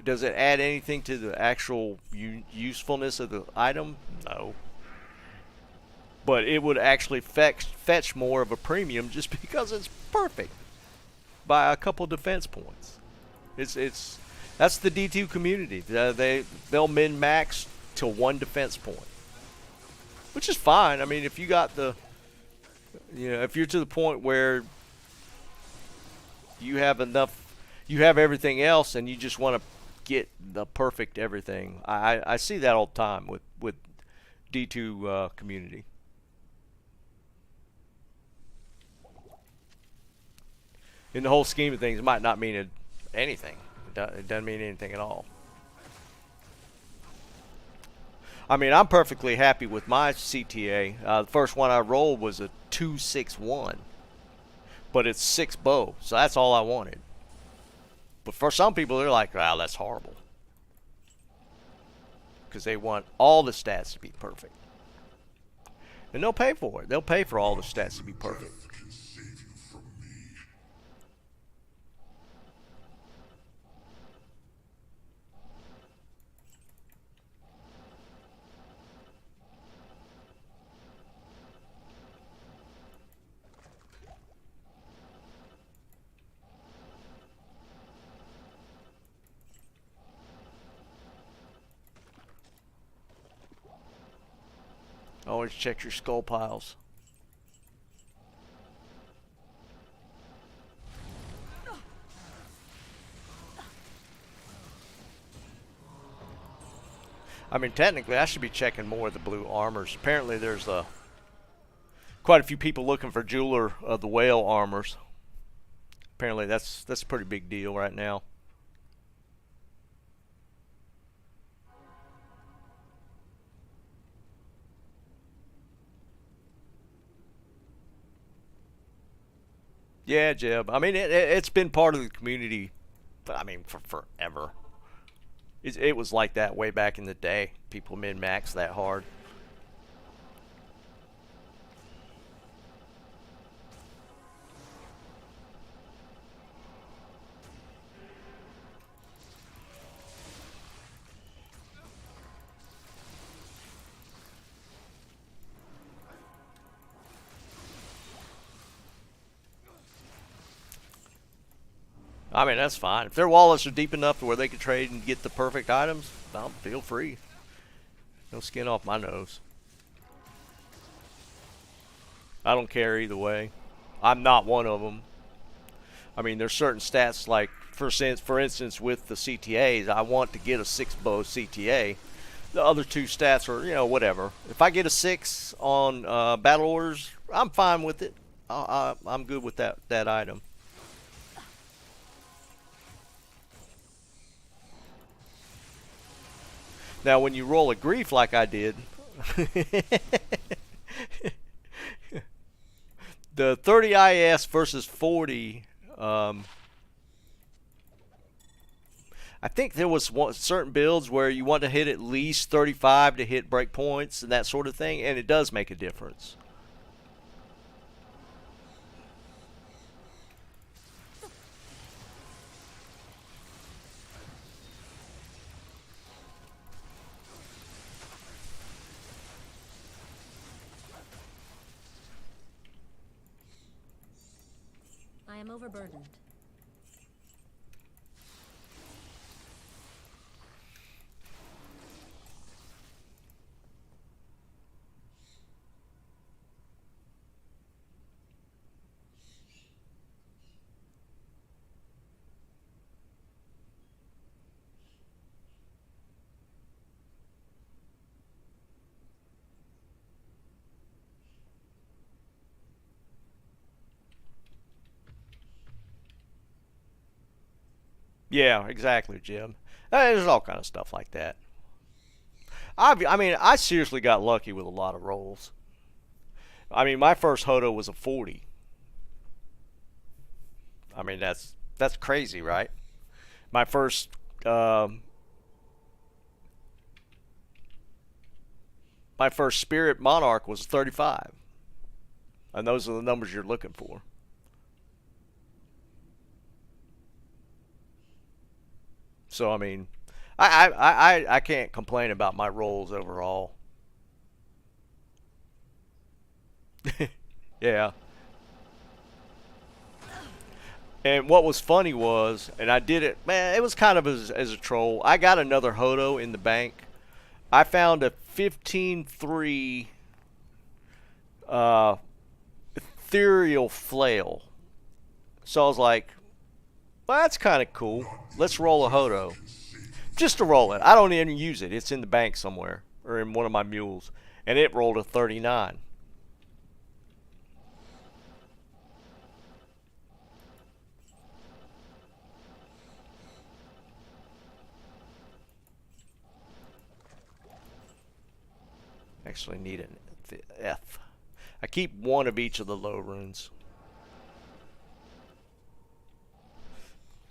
Does it add anything to the actual usefulness of the item? No. But it would actually fetch more of a premium just because it's perfect by a couple defense points. That's the D2 community. They'll min max to 1 defense point, which is fine. I mean, if you got the, you know, if you're to the point where you have enough, you have everything else and you just want to get the perfect everything. I see that all the time with D2 community. In the whole scheme of things, it might not mean anything. It doesn't mean anything at all. I mean, I'm perfectly happy with my CTA. The first one I rolled was a 261, but it's 6 bow, so that's all I wanted. But for some people, they're like, "Wow, that's horrible," because they want all the stats to be perfect, and they'll pay for it. They'll pay for all the stats to be perfect. Death can save you from me. Always check your skull piles. I mean, technically, I should be checking more of the blue armors. Apparently, there's quite a few people looking for Jeweler of the Whale armors. Apparently, that's a pretty big deal right now. Yeah, Jeb. I mean, it's been part of the community, I mean, for forever. It was like that way back in the day. People min-max that hard. I mean, that's fine. If their wallets are deep enough to where they can trade and get the perfect items, feel free. No skin off my nose. I don't care either way. I'm not one of them. I mean, there's certain stats like, for instance, with the CTAs, I want to get a 6-bow CTA. The other 2 stats are, whatever. If I get a 6 on battle orders, I'm fine with it. I'm good with that item. Now, when you roll a grief like I did, the 30 IS versus 40, I think there was certain builds where you want to hit at least 35 to hit breakpoints and that sort of thing, and it does make a difference. I am overburdened. Yeah, exactly, Jim. There's all kind of stuff like that. I mean, I seriously got lucky with a lot of rolls. I mean, my first Hodo was a 40. I mean, that's crazy, right? My first Spirit Monarch was 35. And those are the numbers you're looking for. So, I mean, I can't complain about my rolls overall. Yeah. And what was funny was, and I did it, man, it was kind of as a troll. I got another Hodo in the bank. I found a 15-3 ethereal flail. So I was like, Well, that's kind of cool. Let's roll a Hodo. Just to roll it. I don't even use it. It's in the bank somewhere. Or in one of my mules. And it rolled a 39. Actually need an F. I keep one of each of the low runes.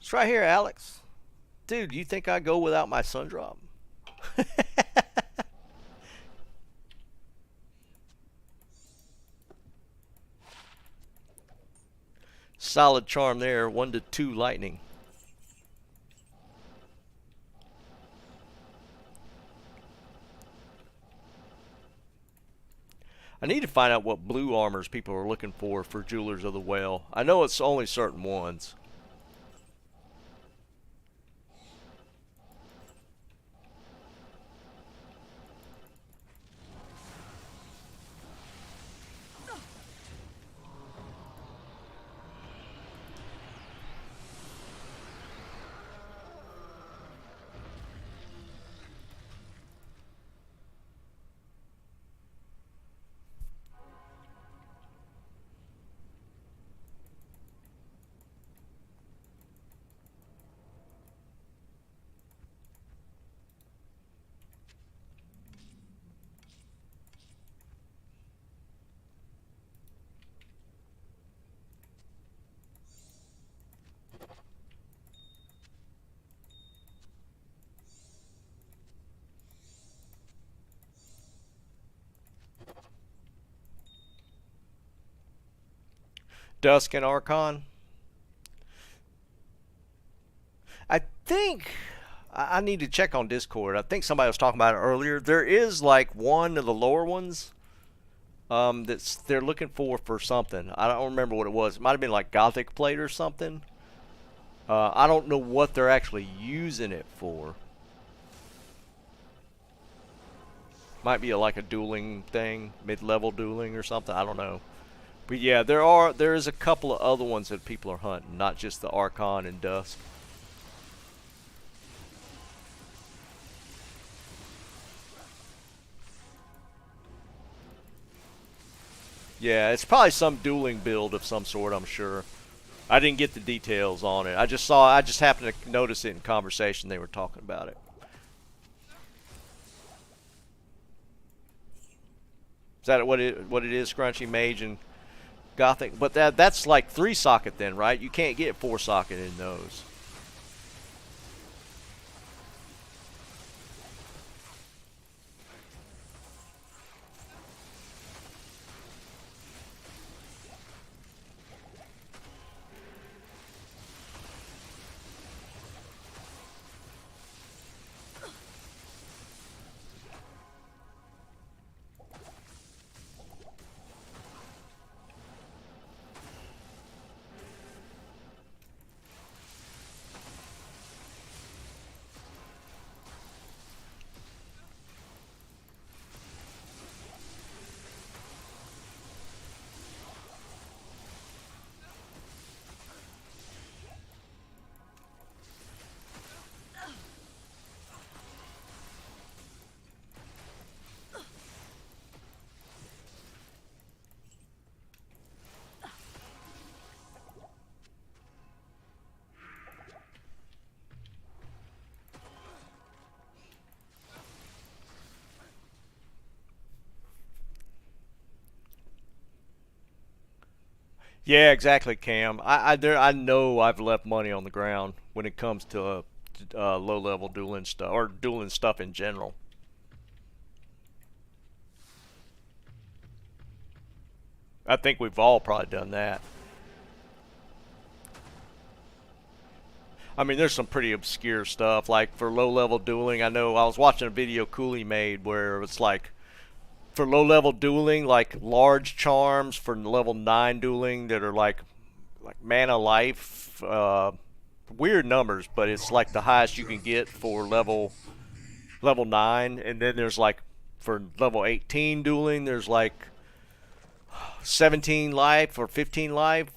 It's right here, Alex. Dude, you think I go without my sun drop? Solid charm there. 1 to 2 lightning. I need to find out what blue armors people are looking for Jewelers of the Whale. I know it's only certain ones. Dusk and Archon. I think I need to check on Discord. I think somebody was talking about it earlier. There is like one of the lower ones that's they're looking for something. I don't remember what it was. It might have been like Gothic plate or something. I don't know what they're actually using it for. Might be like a dueling thing, mid-level dueling or something. I don't know. But yeah, there is a couple of other ones that people are hunting, not just the Archon and Dusk. Yeah, it's probably some dueling build of some sort, I'm sure. I didn't get the details on it. I just happened to notice it in conversation. They were talking about it. Is that what it is, Scrunchy Mage and Gothic? But that's like 3-socket then, right? You can't get 4-socket in those. Yeah, exactly, Cam. I know I've left money on the ground when it comes to low-level dueling stuff, or dueling stuff in general. I think we've all probably done that. I mean, there's some pretty obscure stuff. Like, for low-level dueling, I know I was watching a video Cooley made where it's like, for low-level dueling, like large charms for level 9 dueling that are like mana life, weird numbers, but it's like the highest you can get for level 9. And then there's like for level 18 dueling, there's like 17 life or 15 life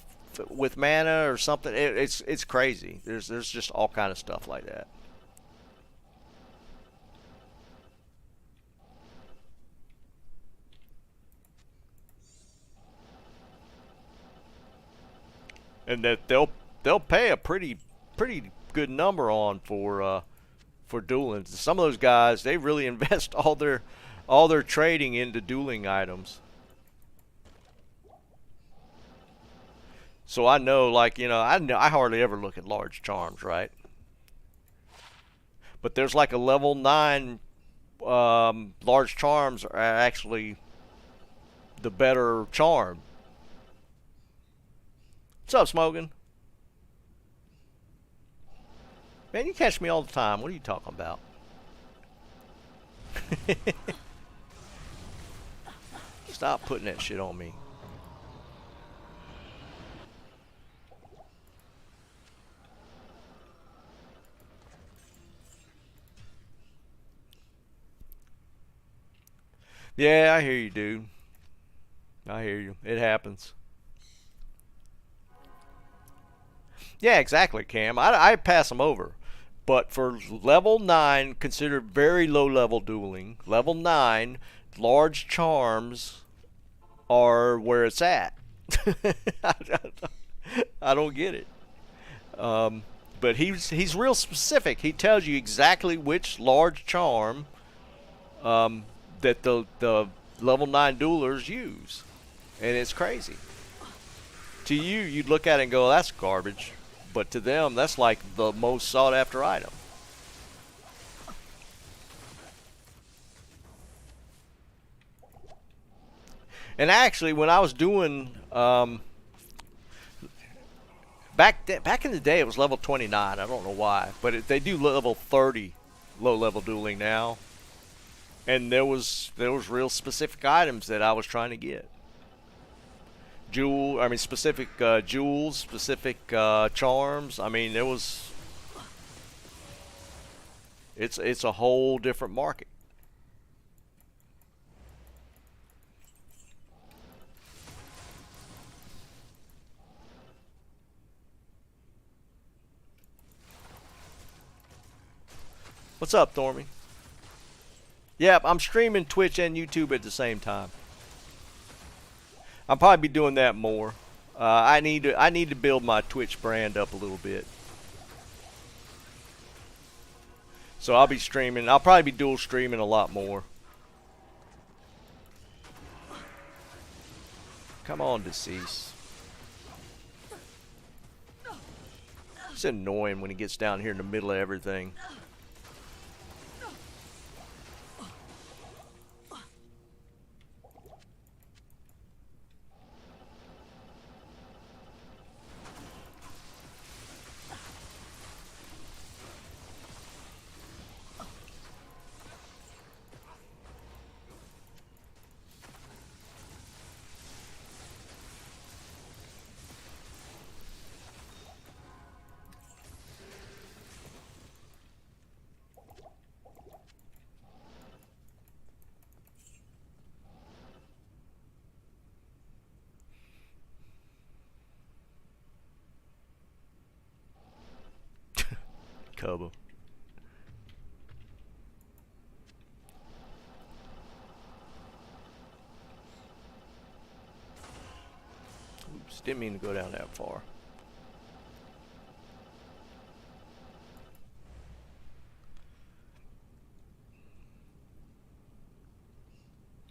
with mana or something. It's crazy. There's just all kind of stuff like that. And that they'll pay a pretty good number on for dueling. Some of those guys, they really invest all their trading into dueling items. So I know, like, you know, I hardly ever look at large charms, right? But there's like a level 9 large charms are actually the better charm. What's up, Smoking? Man, you catch me all the time. What are you talking about? Stop putting that shit on me. Yeah, I hear you, dude. I hear you. It happens. Yeah, exactly, Cam. I pass them over. But for level 9, considered very low level dueling, level 9, large charms are where it's at. I don't get it. But he's real specific. He tells you exactly which large charm that the level 9 duelers use. And it's crazy. To you, you'd look at it and go, that's garbage. But to them, that's like the most sought after item. And actually, when I was doing back in the day, it was level 29. I don't know why, but they do level 30 low level dueling now. And there was real specific items that I was trying to get. Specific jewels, specific charms. I mean, it's a whole different market. What's up, Thormy? Yep, I'm streaming Twitch and YouTube at the same time. I'll probably be doing that more. I need to build my Twitch brand up a little bit. So I'll be streaming. I'll probably be dual streaming a lot more. Come on, Deceased. It's annoying when he gets down here in the middle of everything. Cubbo. Oops, didn't mean to go down that far.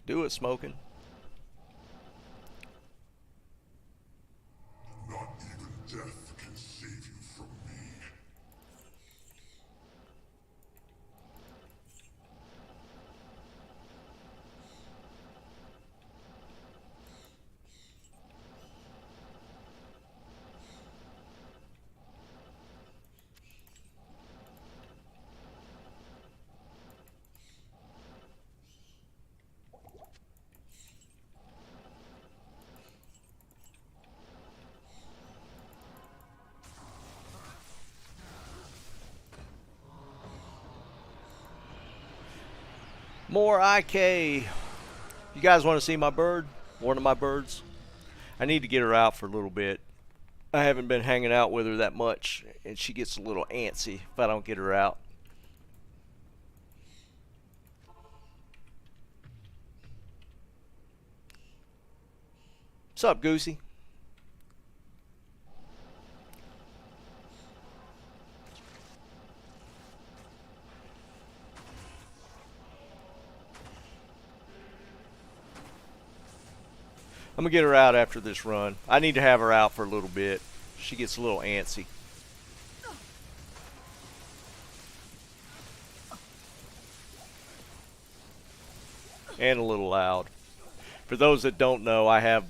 Do it, Smoking. Not even death can save you from me. More IK. You guys want to see my bird? One of my birds? I need to get her out for a little bit. I haven't been hanging out with her that much, and she gets a little antsy if I don't get her out. What's up, Goosey? I'm gonna get her out after this run. I need to have her out for a little bit. She gets a little antsy. And a little loud. For those that don't know, I have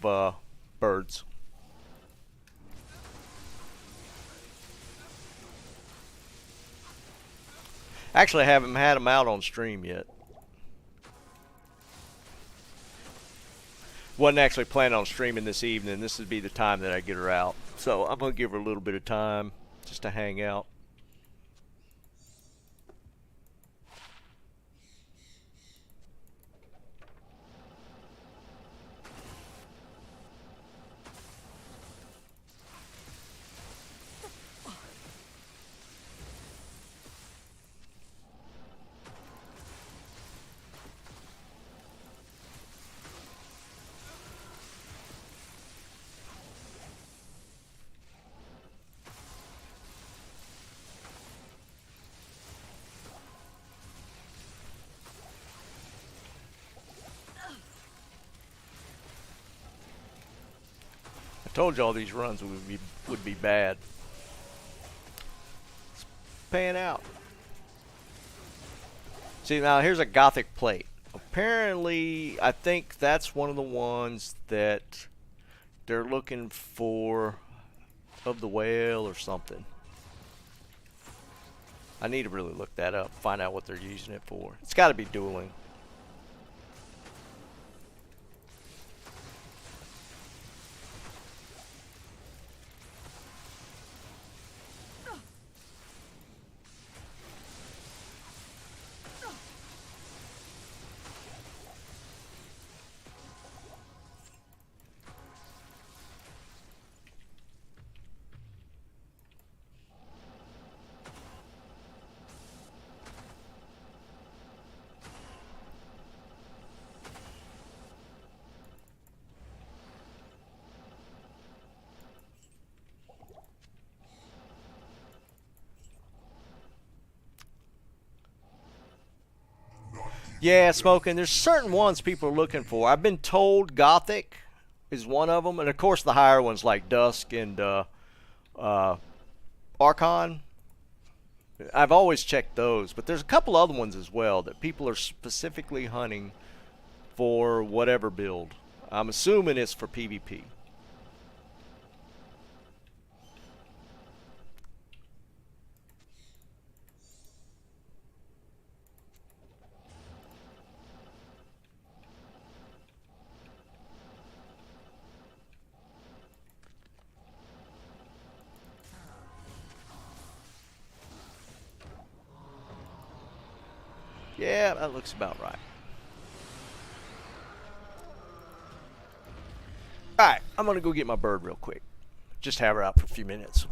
birds. Actually, I haven't had them out on stream yet. Wasn't actually planning on streaming this evening. This would be the time that I get her out. So I'm going to give her a little bit of time just to hang out. Told you all these runs would be bad. It's paying out. See, now here's a Gothic plate. Apparently, I think that's one of the ones that they're looking for of the whale or something. I need to really look that up, find out what they're using it for. It's got to be dueling. Yeah, Smoking. There's certain ones people are looking for. I've been told Gothic is one of them, and of course the higher ones like Dusk and Archon. I've always checked those, but there's a couple other ones as well that people are specifically hunting for whatever build. I'm assuming it's for PvP. Yeah, that looks about right. Alright, I'm going to go get my bird real quick. Just have her out for a few minutes.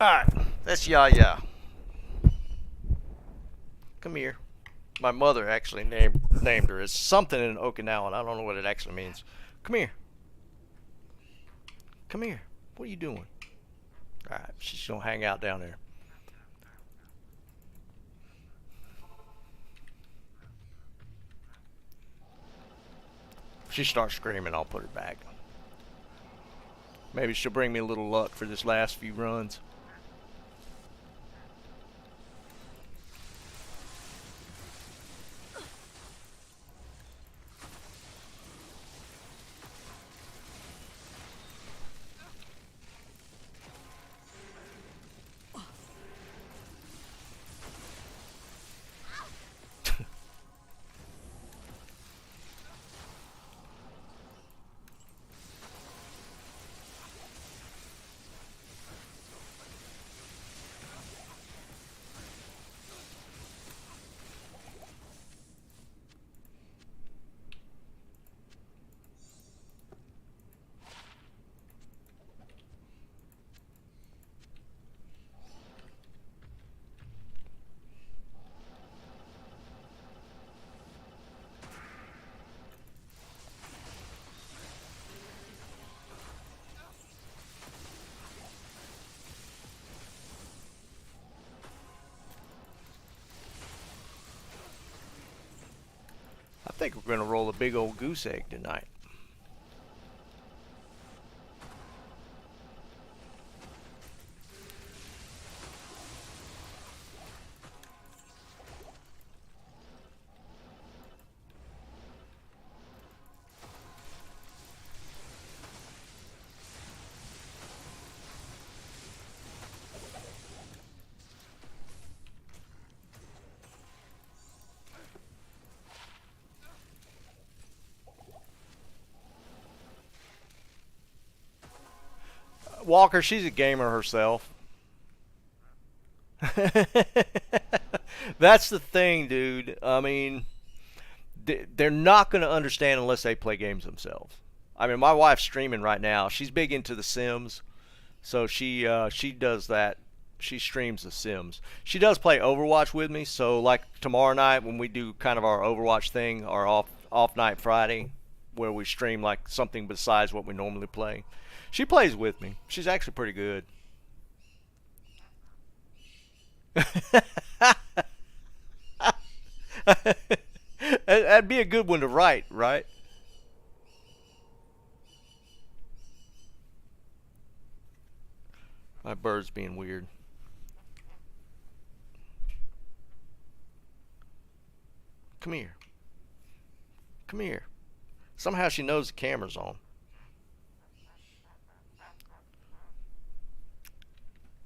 Alright, that's Yaya. Come here. My mother actually named her. It's something in Okinawan. I don't know what it actually means. Come here. Come here. What are you doing? Alright, she's going to hang out down there. If she starts screaming, I'll put her back. Maybe she'll bring me a little luck for this last few runs. I think we're going to roll a big old goose egg tonight. Walker, she's a gamer herself. That's the thing, dude. I mean, they're not going to understand unless they play games themselves. I mean, my wife's streaming right now. She's big into The Sims, so she does that. She streams The Sims. She does play Overwatch with me. So like tomorrow night when we do kind of our Overwatch thing, our off night Friday, where we stream like something besides what we normally play. She plays with me. She's actually pretty good. That'd be a good one to write, right? My bird's being weird. Come here. Come here. Somehow she knows the camera's on.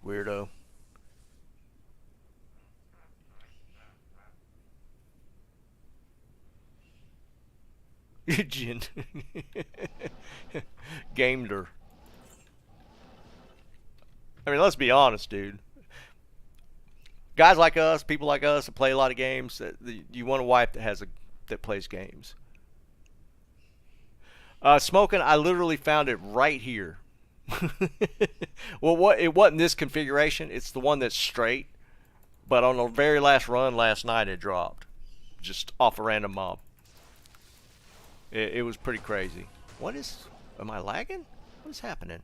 Weirdo. Eugene. Gamed her. I mean, let's be honest, dude. Guys like us, people like us that play a lot of games, you want a wife that plays games. Smoking, I literally found it right here. Well, it wasn't this configuration. It's the one that's straight. But on the very last run last night, it dropped. Just off a random mob. It was pretty crazy. Am I lagging? What is happening?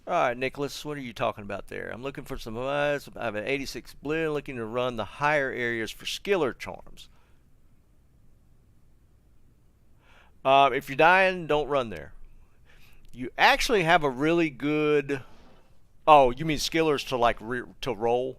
Alright, Nicholas, what are you talking about there? I'm looking for some eyes. I have an 86 blend looking to run the higher areas for skiller charms. If you're dying, don't run there. You actually have a really good... Oh, you mean skillers to like to roll?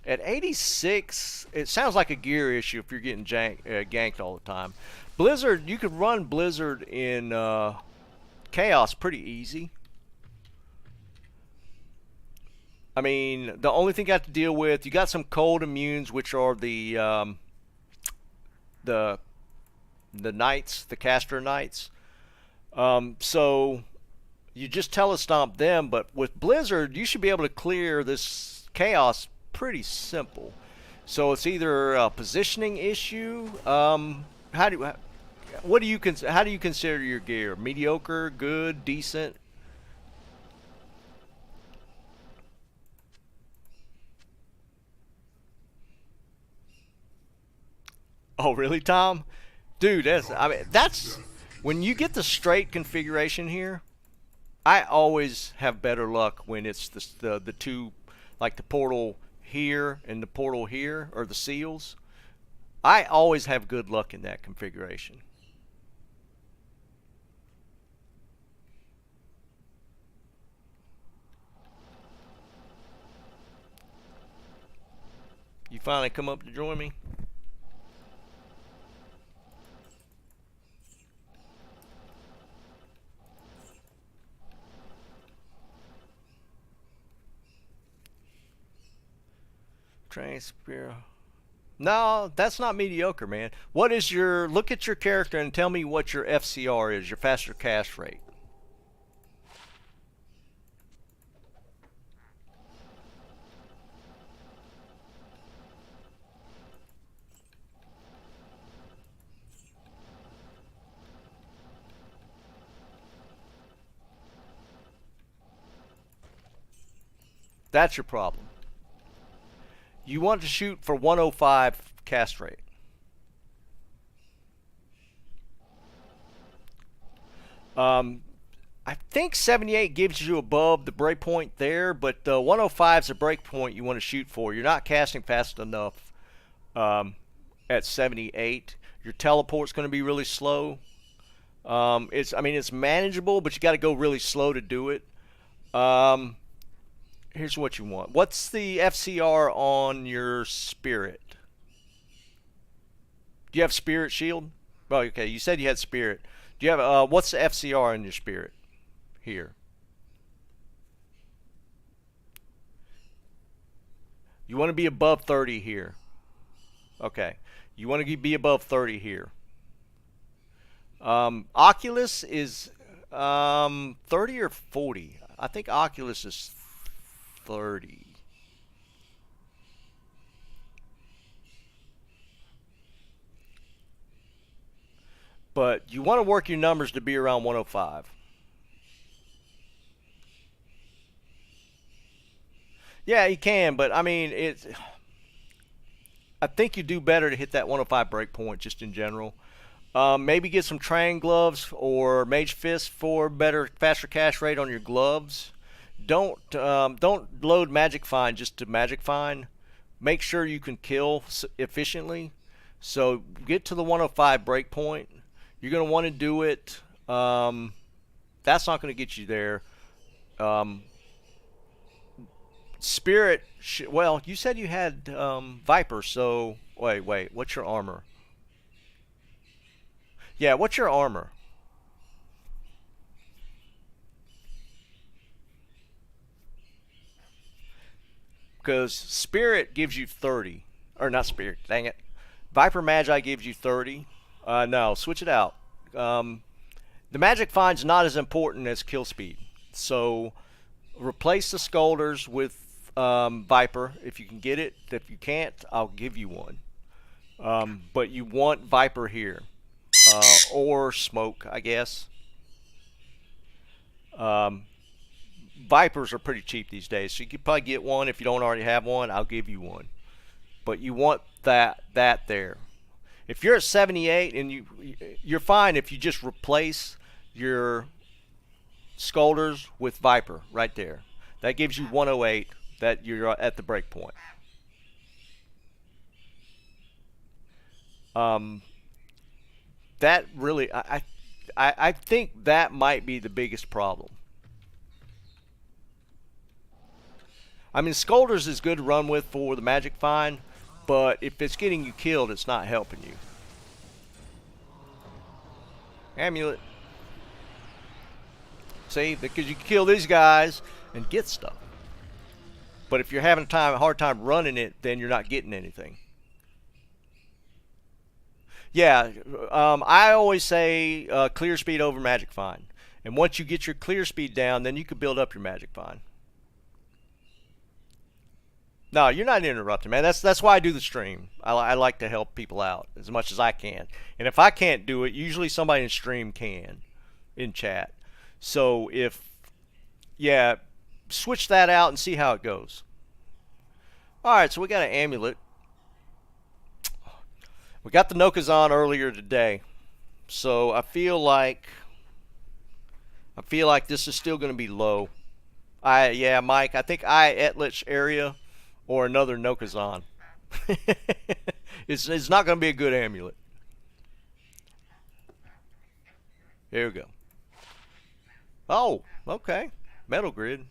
At 86, it sounds like a gear issue if you're getting ganked all the time. Blizzard, you could run Blizzard in Chaos pretty easy. I mean, the only thing you have to deal with, you got some cold immunes, which are the knights, the caster knights. So you just telestomp them, but with Blizzard, you should be able to clear this Chaos pretty simple. So it's either a positioning issue. How do you consider your gear? Mediocre, good, decent? Oh, really, Tom? Dude, that's when you get the straight configuration here. I always have better luck when it's the two, like the portal here and the portal here, or the seals. I always have good luck in that configuration. You finally come up to join me? Transfer. No, that's not mediocre, man. What is your, look at your character and tell me what your FCR is, your faster cast rate. That's your problem. You want to shoot for 105 cast rate. I think 78 gives you above the breakpoint there, but 105 is the breakpoint you want to shoot for. You're not casting fast enough at 78. Your teleport's going to be really slow. It's manageable, but you got to go really slow to do it. Here's what you want. What's the FCR on your spirit? Do you have spirit shield? Oh, okay. You said you had spirit. Do you have what's the FCR on your spirit here? You want to be above 30 here. Okay. You want to be above 30 here. Oculus is 30 or 40. I think Oculus is 30. But you want to work your numbers to be around 105. Yeah, you can, but I mean, I think you do better to hit that 105 breakpoint just in general. Maybe get some train gloves or mage fist for better, faster cast rate on your gloves. Don't load magic find just to magic find. Make sure you can kill efficiently. So get to the 105 breakpoint. You're going to want to do it. That's not going to get you there. Spirit. Well, you said you had Viper. So wait. What's your armor? Yeah, what's your armor? Because Spirit gives you 30. Or not Spirit, dang it. Viper Magi gives you 30. No, switch it out. The Magic Find's not as important as kill speed. So replace the Skulders with Viper if you can get it. If you can't, I'll give you one. But you want Viper here. Or Smoke, I guess. Vipers are pretty cheap these days, so you could probably get one. If you don't already have one, I'll give you one. But you want that there. If you're at 78 and you're fine if you just replace your Skulders with Viper right there. That gives you 108 that you're at the break point. That really, I think that might be the biggest problem. I mean, Skulders is good to run with for the Magic Find, but if it's getting you killed, it's not helping you. Amulet. See, because you can kill these guys and get stuff. But if you're having a hard time running it, then you're not getting anything. Yeah, I always say clear speed over Magic Find. And once you get your clear speed down, then you can build up your Magic Find. No, you're not interrupting, man. That's why I do the stream. I like to help people out as much as I can. And if I can't do it, usually somebody in stream can, in chat. So yeah, switch that out and see how it goes. Alright, so we got an amulet. We got the Nokazan earlier today. So I feel like this is still going to be low. Yeah, Mike. I think Etlich area or another Nokazan. It's not going to be a good amulet. Here we go. Oh, okay. Metal Grid.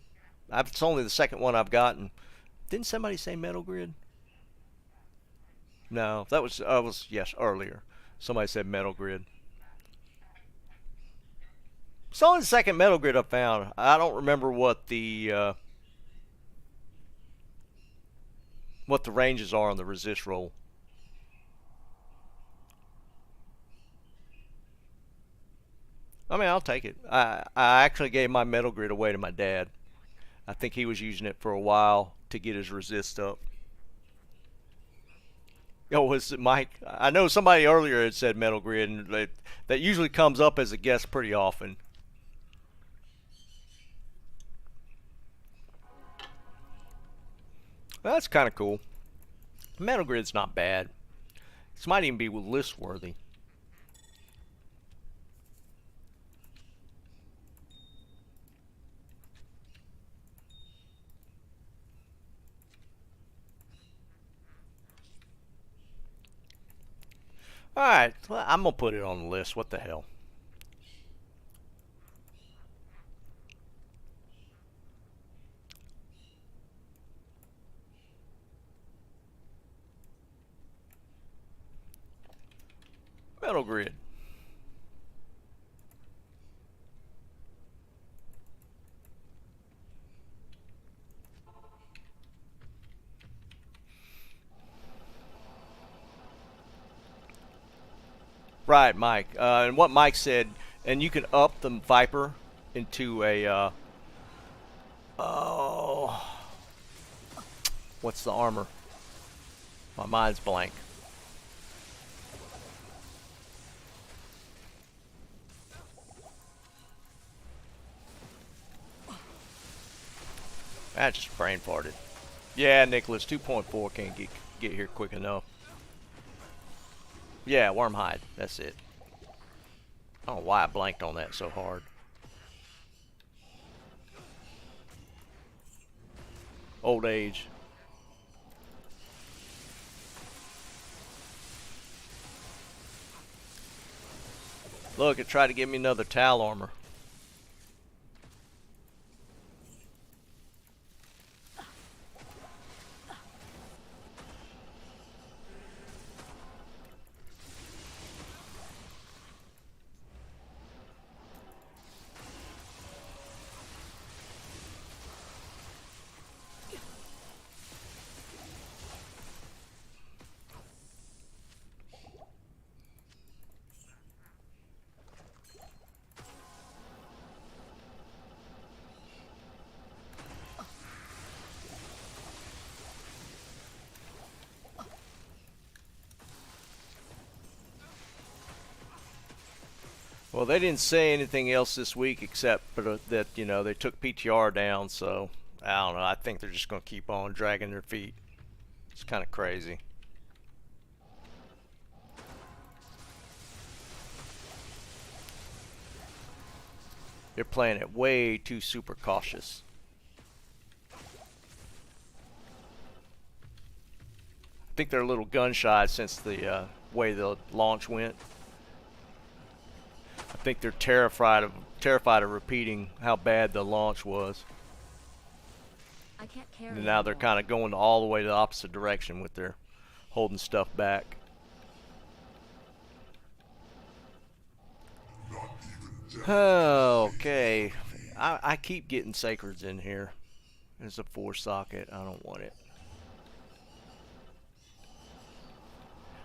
It's only the second one I've gotten. Didn't somebody say Metal Grid? No, that was yes, earlier. Somebody said Metal Grid. It's only the second Metal Grid I found. I don't remember what the ranges are on the resist roll. I mean, I'll take it. I actually gave my Metal Grid away to my dad. I think he was using it for a while to get his resist up. Oh, was it Mike? I know somebody earlier had said Metal Grid, and that usually comes up as a guest pretty often. Well, that's kind of cool. Metal Grid's not bad. This might even be list worthy. Alright, well, I'm going to put it on the list. What the hell? Metal Grid. Right, Mike. And what Mike said, and you can up the Viper into a, oh, what's the armor? My mind's blank. I just brain farted. Yeah, Nicholas, 2.4 can't get here quick enough. Yeah, Wormhide. That's it. I don't know why I blanked on that so hard. Old age. Look, it tried to give me another Tal armor. Well, they didn't say anything else this week except for that, you know, they took PTR down, so I don't know. I think they're just going to keep on dragging their feet. It's kind of crazy. They're playing it way too super cautious. I think they're a little gun shy since the way the launch went. I think they're terrified of repeating how bad the launch was. I can't carry And now they're kind of going all the way to the opposite direction with their holding stuff back. Okay. I keep getting sacreds in here. There's a 4-socket. I don't want it.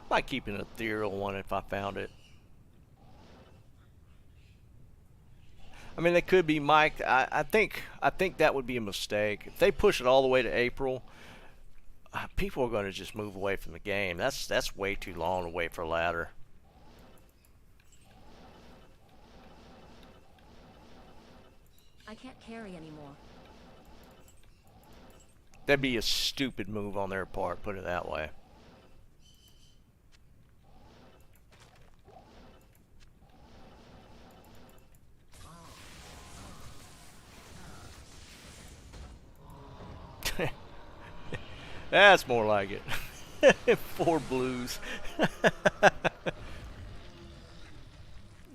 Might keep an ethereal one if I found it. I mean, they could be mic'd. I think that would be a mistake. If they push it all the way to April, people are going to just move away from the game. That's way too long to wait for ladder. I can't carry anymore. That'd be a stupid move on their part, put it that way. That's more like it. 4 blues.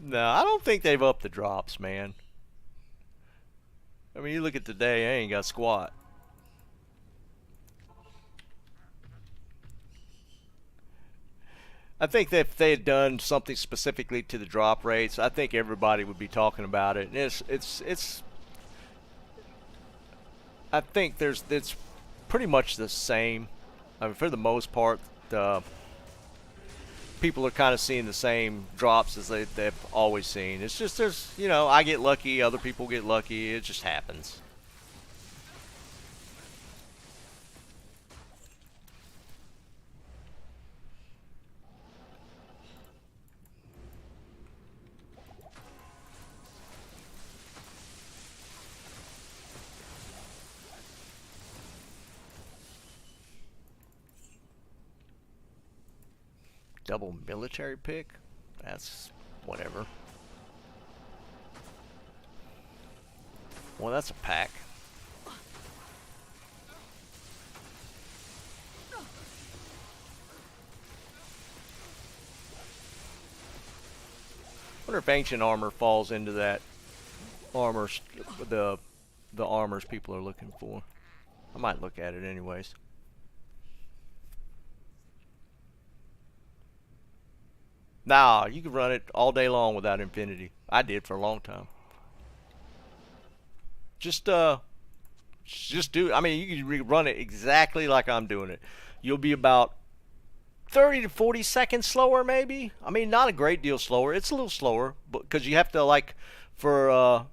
No, I don't think they've upped the drops, man. I mean, you look at today, I ain't got squat. I think that if they had done something specifically to the drop rates, I think everybody would be talking about it. And it's I think it's pretty much the same. I mean, for the most part, people are kind of seeing the same drops as they've always seen. It's just there's, you know, I get lucky, other people get lucky. It just happens. Double military pick? That's whatever. Well, that's a pack. I wonder if ancient armor falls into that armor, the armors people are looking for. I might look at it anyways. Nah, you can run it all day long without infinity. I did for a long time. Just do. I mean, you can run it exactly like I'm doing it. You'll be about 30 to 40 seconds slower, maybe. I mean, not a great deal slower. It's a little slower, but because you have to, like, for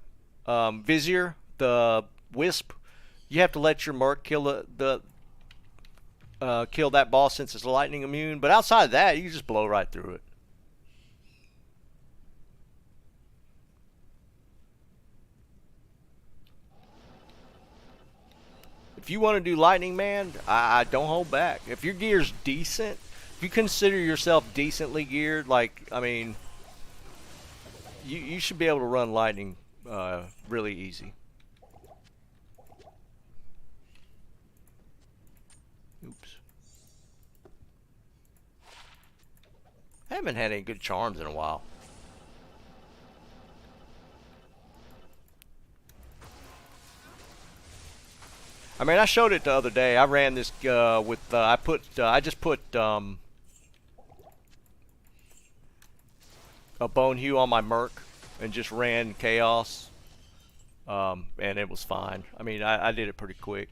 Vizier, the Wisp, you have to let your Merc kill kill that boss since it's lightning immune. But outside of that, you can just blow right through it. If you want to do lightning, man, I don't hold back. If your gear's decent, if you consider yourself decently geared, like, I mean, you should be able to run lightning really easy. Oops. I haven't had any good charms in a while. I mean, I showed it the other day. I ran this with I just put a bone hue on my Merc and just ran chaos, and it was fine. I mean, I did it pretty quick.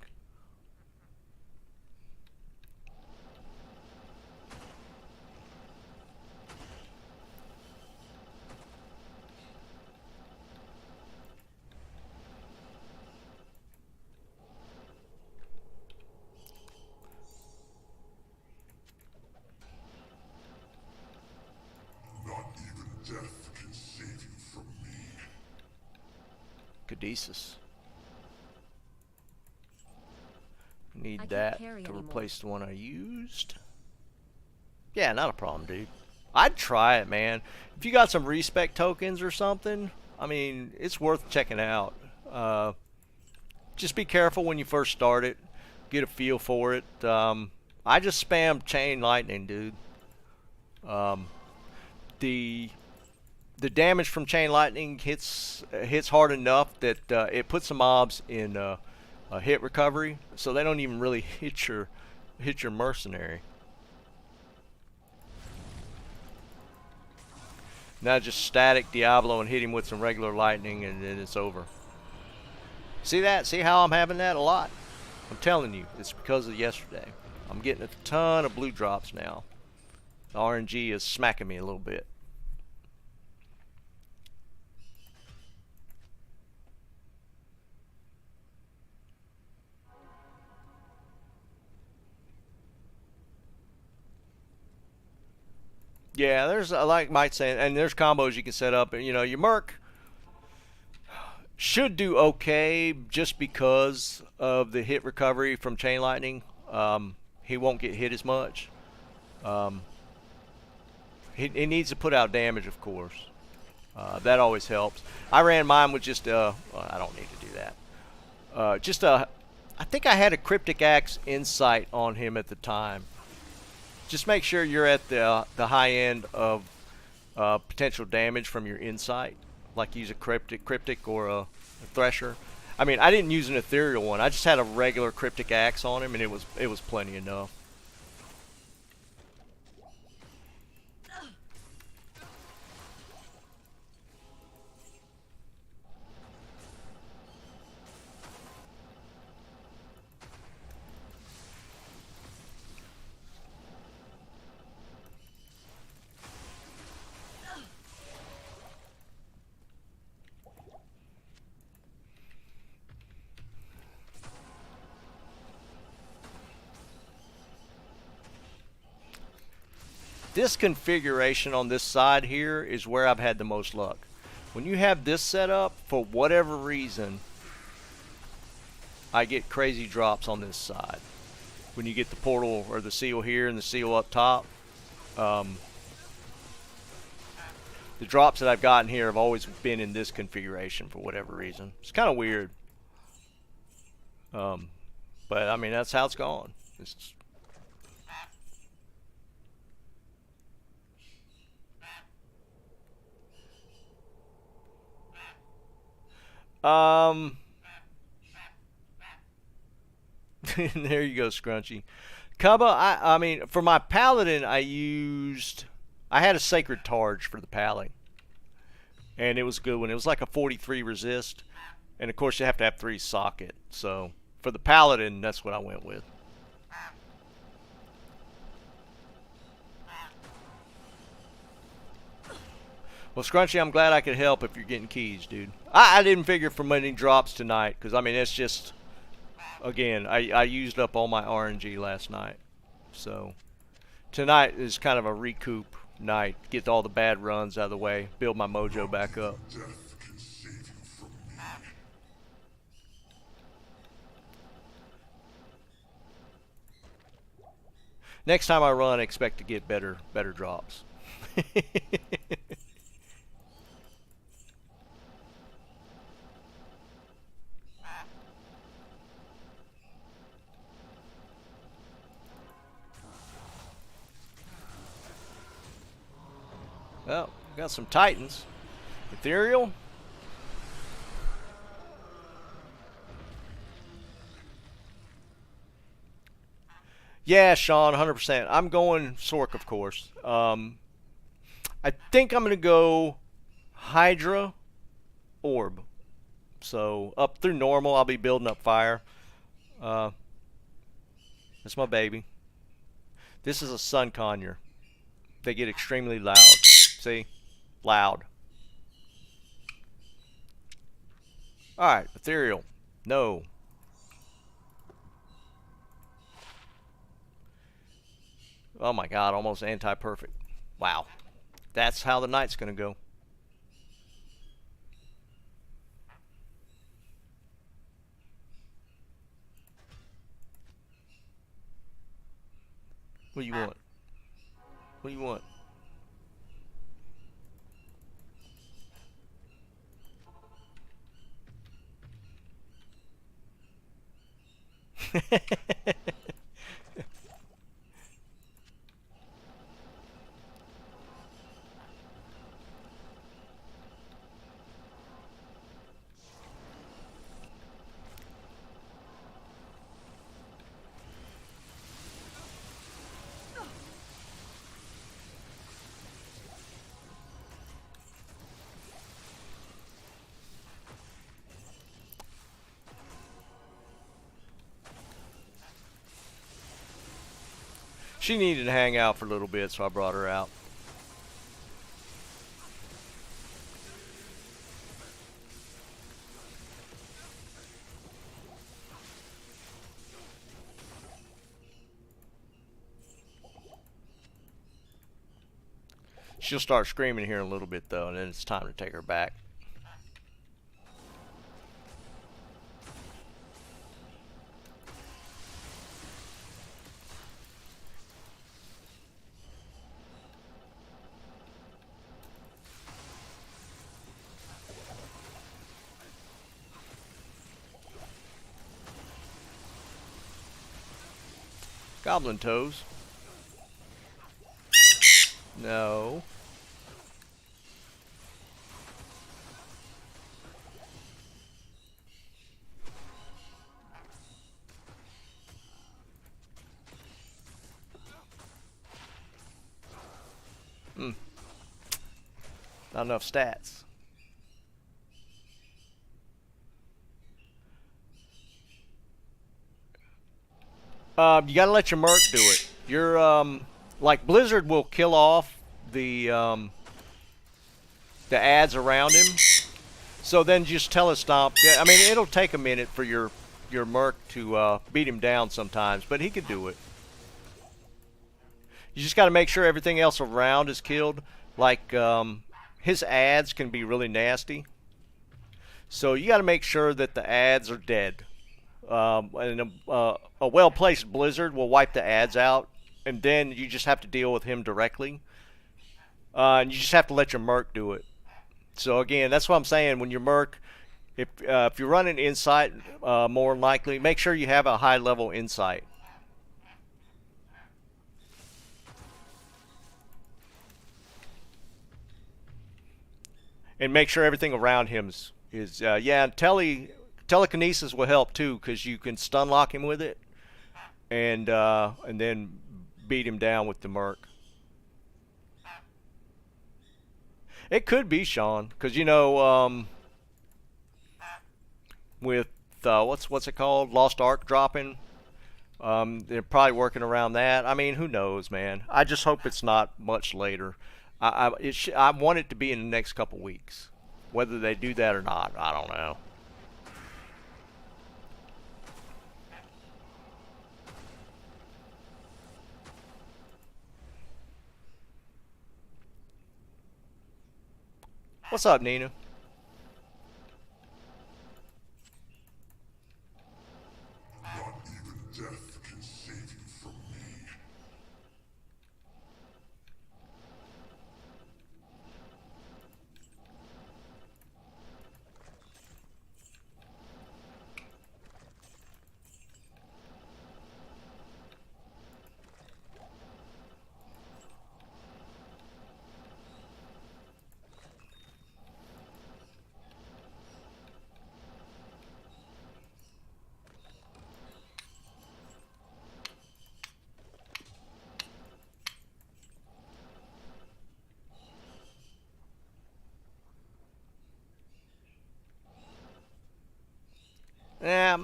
Death can save you from me. Caduceus. Need that to replace the one I used. Yeah, not a problem, dude. I'd try it, man. If you got some respec tokens or something, I mean, it's worth checking out. Just be careful when you first start it. Get a feel for it. I just spam chain lightning, dude. The damage from chain lightning hits hard enough that it puts the mobs in a hit recovery, so they don't even really hit your mercenary. Now just static Diablo and hit him with some regular lightning, and then it's over. See that? See how I'm having that a lot? I'm telling you, it's because of yesterday. I'm getting a ton of blue drops now. The RNG is smacking me a little bit. Yeah, there's, like Mike saying, and there's combos you can set up. And, you know, your Merc should do okay just because of the hit recovery from chain lightning. He won't get hit as much. He needs to put out damage, of course. That always helps. I ran mine with just I don't need to do that. Just a I think I had a Cryptic Axe Insight on him at the time. Just make sure you're at the high end of potential damage from your Insight. Like use a Cryptic or a Thresher. I mean, I didn't use an Ethereal one. I just had a regular Cryptic Axe on him, and it was plenty enough. This configuration on this side here is where I've had the most luck. When you have this set up, for whatever reason, I get crazy drops on this side. When you get the portal or the seal here and the seal up top, the drops that I've gotten here have always been in this configuration for whatever reason. It's kind of weird. But I mean, that's how it's gone. There you go, Scrunchy. Cubba, I mean, for my Paladin, I had a Sacred Targe for the Pally. And it was a good one. It was like a 43 resist. And of course, you have to have 3 socket. So, for the Paladin, that's what I went with. Well, Scrunchy, I'm glad I could help if you're getting keys, dude. I didn't figure for many drops tonight, because, I mean, it's just, again, I used up all my RNG last night. So, tonight is kind of a recoup night. Get all the bad runs out of the way, build my mojo back up. Death can save you from me. Next time I run, expect to get better drops. Well, got some Titans. Ethereal. Yeah, Sean, 100%. I'm going Sork, of course. I think I'm going to go Hydra Orb. So, up through normal, I'll be building up fire. That's my baby. This is a Sun Conjure. They get extremely loud. See? Loud. Alright, Ethereal. No. Oh my god, almost anti-perfect. Wow. That's how the night's gonna go. What do you want? What do you want? She needed to hang out for a little bit, so I brought her out. She'll start screaming here in a little bit, though, and then it's time to take her back. Goblin toes. No. Hmm. Not enough stats. You gotta let your merc do it. Your like Blizzard will kill off the ads around him. So then just telestomp. Yeah, I mean it'll take a minute for your merc to beat him down sometimes, but he could do it. You just got to make sure everything else around is killed. Like his ads can be really nasty, so you got to make sure that the ads are dead. And a well-placed Blizzard will wipe the ads out, and then you just have to deal with him directly. And you just have to let your merc do it. So again, that's what I'm saying. When your merc, if you're running insight, more than likely, make sure you have a high-level insight. And make sure everything around him is yeah. And telekinesis will help too, because you can stun lock him with it, and then beat him down with the merc. It could be Sean, because you know with what's it called, Lost Ark dropping. They're probably working around that. I mean, who knows, man? I just hope it's not much later. I want it to be in the next couple weeks. Whether they do that or not, I don't know. What's up, Nina? Not even death can save you from me.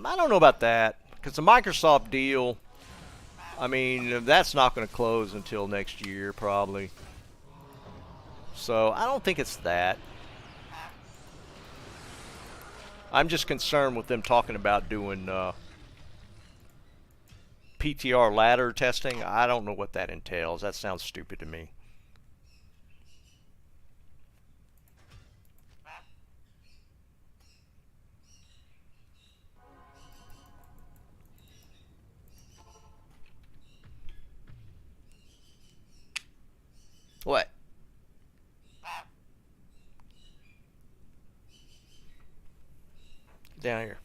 I don't know about that, because the Microsoft deal, I mean, that's not going to close until next year, probably. So, I don't think it's that. I'm just concerned with them talking about doing PTR ladder testing. I don't know what that entails. That sounds stupid to me. What? Down here.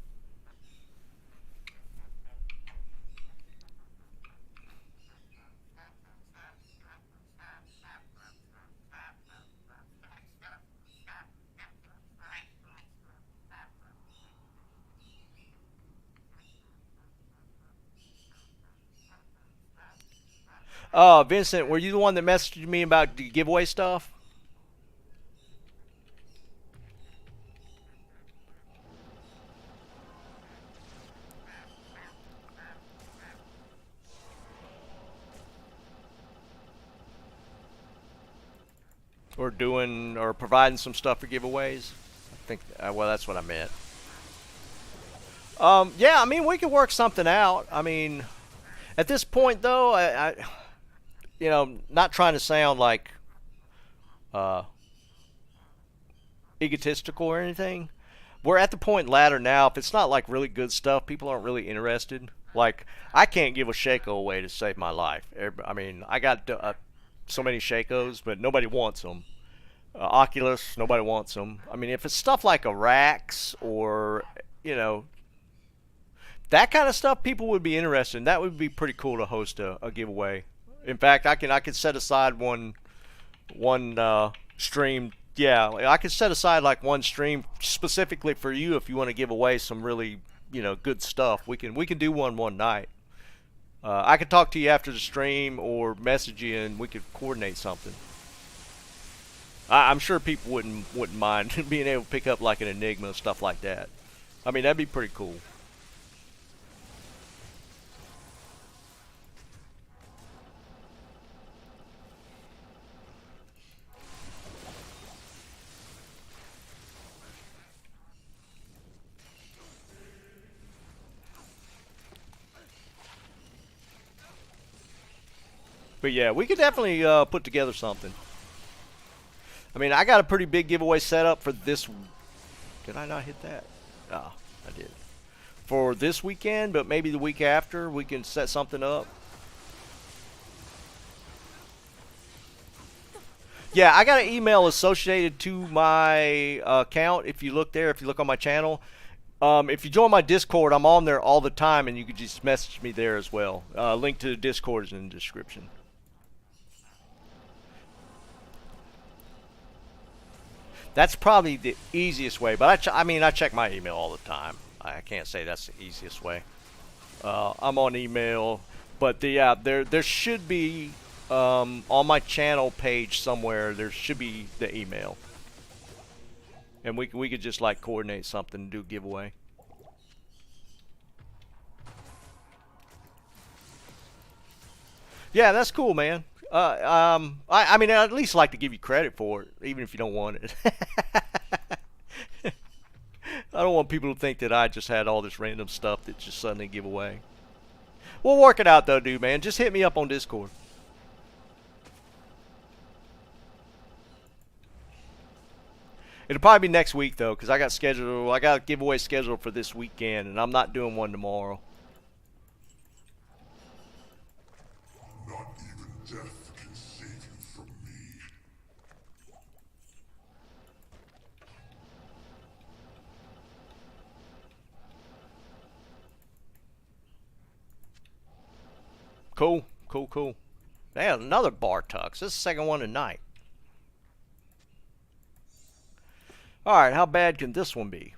Vincent, were you the one that messaged me about the giveaway stuff? Or doing, or providing some stuff for giveaways? I think, well, that's what I meant. Yeah, I mean, we could work something out. I mean, at this point, though, I you know, not trying to sound like egotistical or anything. We're at the point in ladder now, if it's not like really good stuff, people aren't really interested. Like, I can't give a Shaco away to save my life. I mean, I got so many Shacos, but nobody wants them. Oculus, nobody wants them. I mean, if it's stuff like a Rax or, you know, that kind of stuff people would be interested in. That would be pretty cool to host a giveaway. In fact, I could set aside one stream. Yeah, I could set aside like one stream specifically for you if you want to give away some really, good stuff. We can do one night. I could talk to you after the stream or message you and we could coordinate something. I'm sure people wouldn't mind being able to pick up like an Enigma and stuff like that. I mean, that'd be pretty cool. But yeah, we could definitely put together something. I mean, I got a pretty big giveaway set up for this. Did I not hit that? Oh, I did. For this weekend, but maybe the week after we can set something up. Yeah, I got an email associated to my account. If you look there, if you look on my channel, if you join my Discord, I'm on there all the time, and you can just message me there as well. Link to the Discord is in the description. That's probably the easiest way, but I mean, I check my email all the time. I can't say that's the easiest way. I'm on email, but there should be on my channel page somewhere. There should be the email, and we could just like coordinate something and do a giveaway. Yeah, that's cool, man. I mean, I'd at least like to give you credit for it, even if you don't want it. I don't want people to think that I just had all this random stuff that just suddenly give away. We'll work it out though, dude, man. Just hit me up on Discord. It'll probably be next week though, because I got a giveaway scheduled for this weekend, and I'm not doing one tomorrow. Not even death can save you from me. Cool. Man, another bar tux. This is the second one tonight. Alright, how bad can this one be?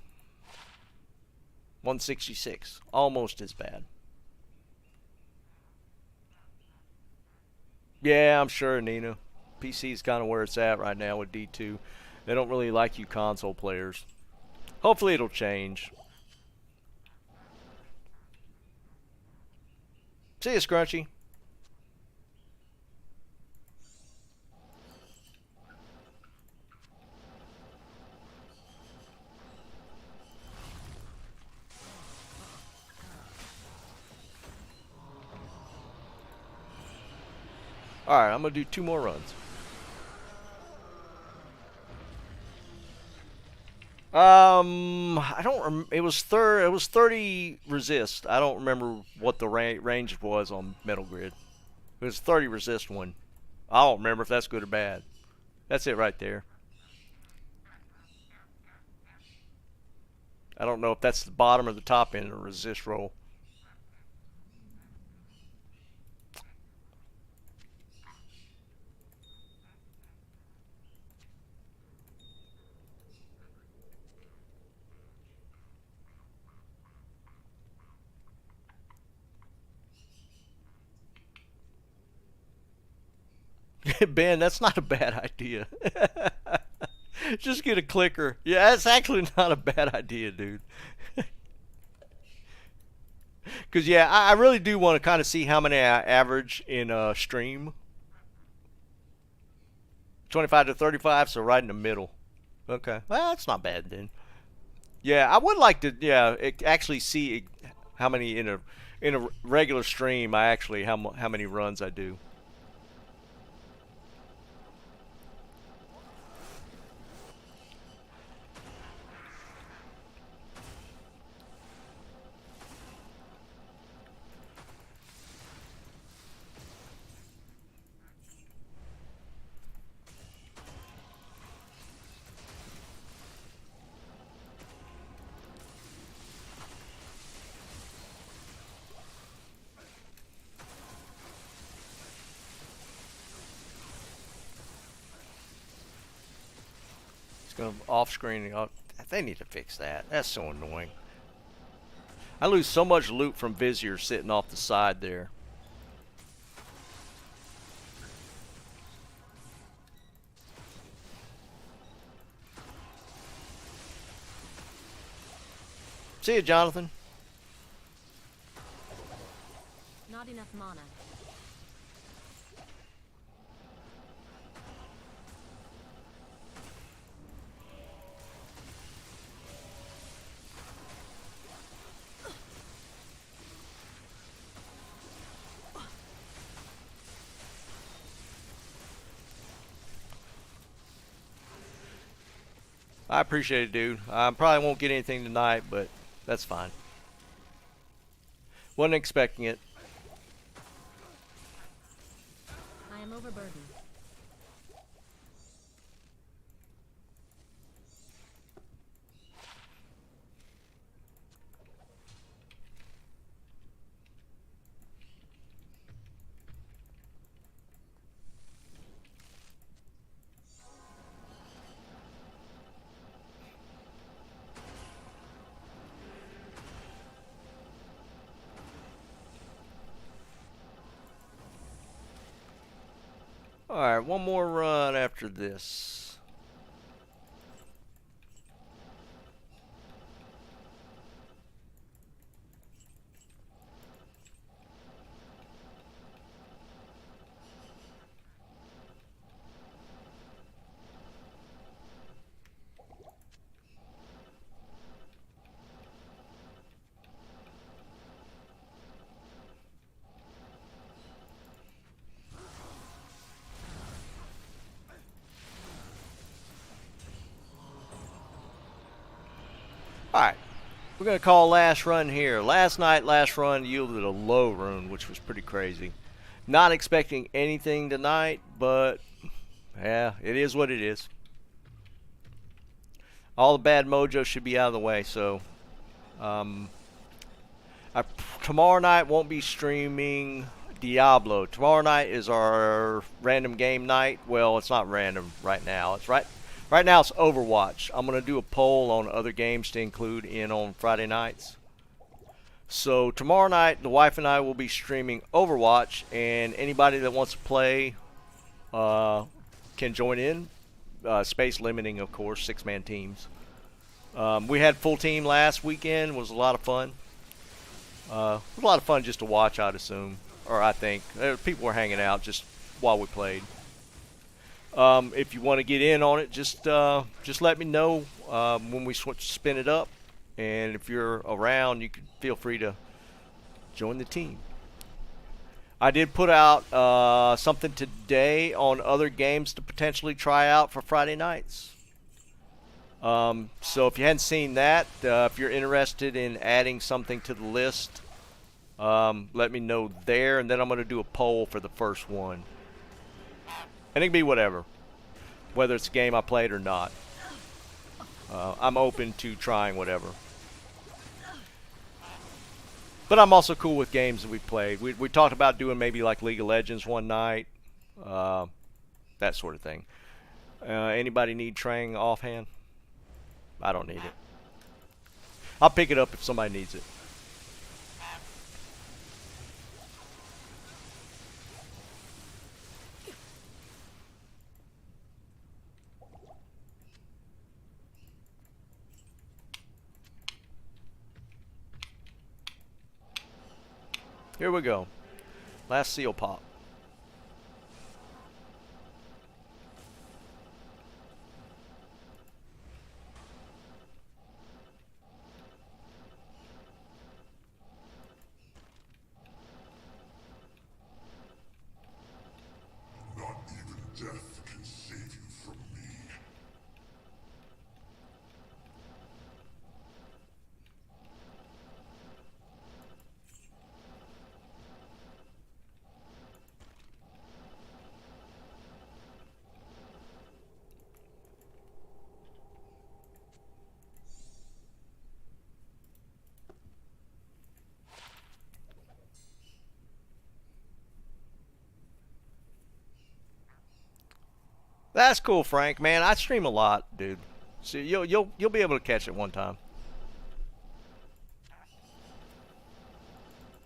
166. Almost as bad. Yeah, I'm sure, Nina. PC's kind of where it's at right now with D2. They don't really like you console players. Hopefully it'll change. See you, Scrunchy. Alright, I'm going to do 2 more runs. I don't it was 30 resist. I don't remember what the range was on Metal Grid. It was 30 resist one. I don't remember if that's good or bad. That's it right there. I don't know if that's the bottom or the top end of a resist roll. Ben, that's not a bad idea. Just get a clicker. Yeah, that's actually not a bad idea, dude. Because, yeah, I really do want to kind of see how many I average in a stream. 25 to 35, so right in the middle. Okay. Well, that's not bad then. Yeah, I would like to, actually see how many in a regular stream how many runs I do. Go off screen. Oh, they need to fix that. That's so annoying. I lose so much loot from Vizier sitting off the side there. See you, Jonathan. Not enough mana. I appreciate it, dude. I probably won't get anything tonight, but that's fine. Wasn't expecting it. I am overburdened. Alright, one more run after this. Alright, we're going to call last run here. Last night, last run yielded a low rune, which was pretty crazy. Not expecting anything tonight, but yeah, it is what it is. All the bad mojo should be out of the way, so tomorrow night won't be streaming Diablo. Tomorrow night is our random game night. Well, it's not random right now. It's right now it's Overwatch. I'm going to do a poll on other games to include in on Friday nights. So tomorrow night, the wife and I will be streaming Overwatch, and anybody that wants to play can join in. Space limiting, of course, 6-man teams. We had full team last weekend. It was a lot of fun. It was a lot of fun just to watch, I'd assume. Or I think. People were hanging out just while we played. If you want to get in on it, just let me know when we spin it up. And if you're around, you can feel free to join the team. I did put out something today on other games to potentially try out for Friday nights. So if you hadn't seen that, if you're interested in adding something to the list, let me know there, and then I'm going to do a poll for the first one. And it can be whatever, whether it's a game I played or not. I'm open to trying whatever. But I'm also cool with games that we played. We talked about doing maybe like League of Legends one night, that sort of thing. Anybody need Trang offhand? I don't need it. I'll pick it up if somebody needs it. Here we go. Last seal pop. Not even death can save you from me. That's cool, Frank. Man, I stream a lot, dude. So you'll be able to catch it one time.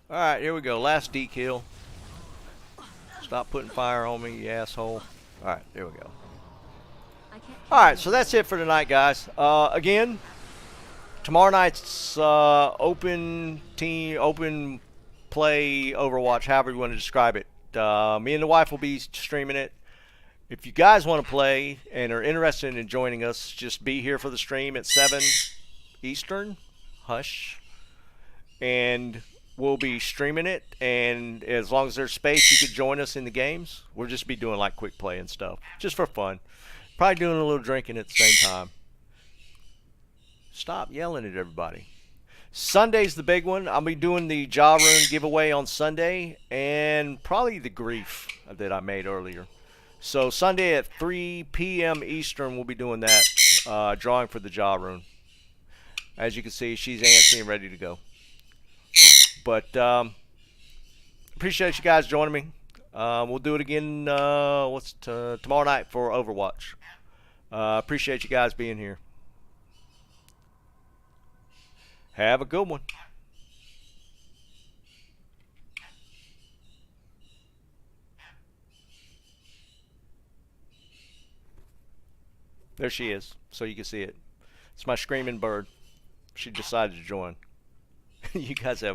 All right, here we go. Last D kill. Stop putting fire on me, you asshole. All right, there we go. I can't. All right, so that's it for tonight, guys. Again, tomorrow night's open play Overwatch, however you want to describe it. Me and the wife will be streaming it. If you guys want to play and are interested in joining us, just be here for the stream at 7 Eastern. Hush. And we'll be streaming it, and as long as there's space, you could join us in the games. We'll just be doing like quick play and stuff, just for fun. Probably doing a little drinking at the same time. Stop yelling at everybody. Sunday's the big one. I'll be doing the jaw rune giveaway on Sunday, and probably the grief that I made earlier. So Sunday at 3 p.m. Eastern, we'll be doing that, drawing for the jaw rune. As you can see, she's antsy and ready to go. But appreciate you guys joining me. We'll do it again tomorrow night for Overwatch. Appreciate you guys being here. Have a good one. There she is, so you can see it. It's my screaming bird. She decided to join. You guys have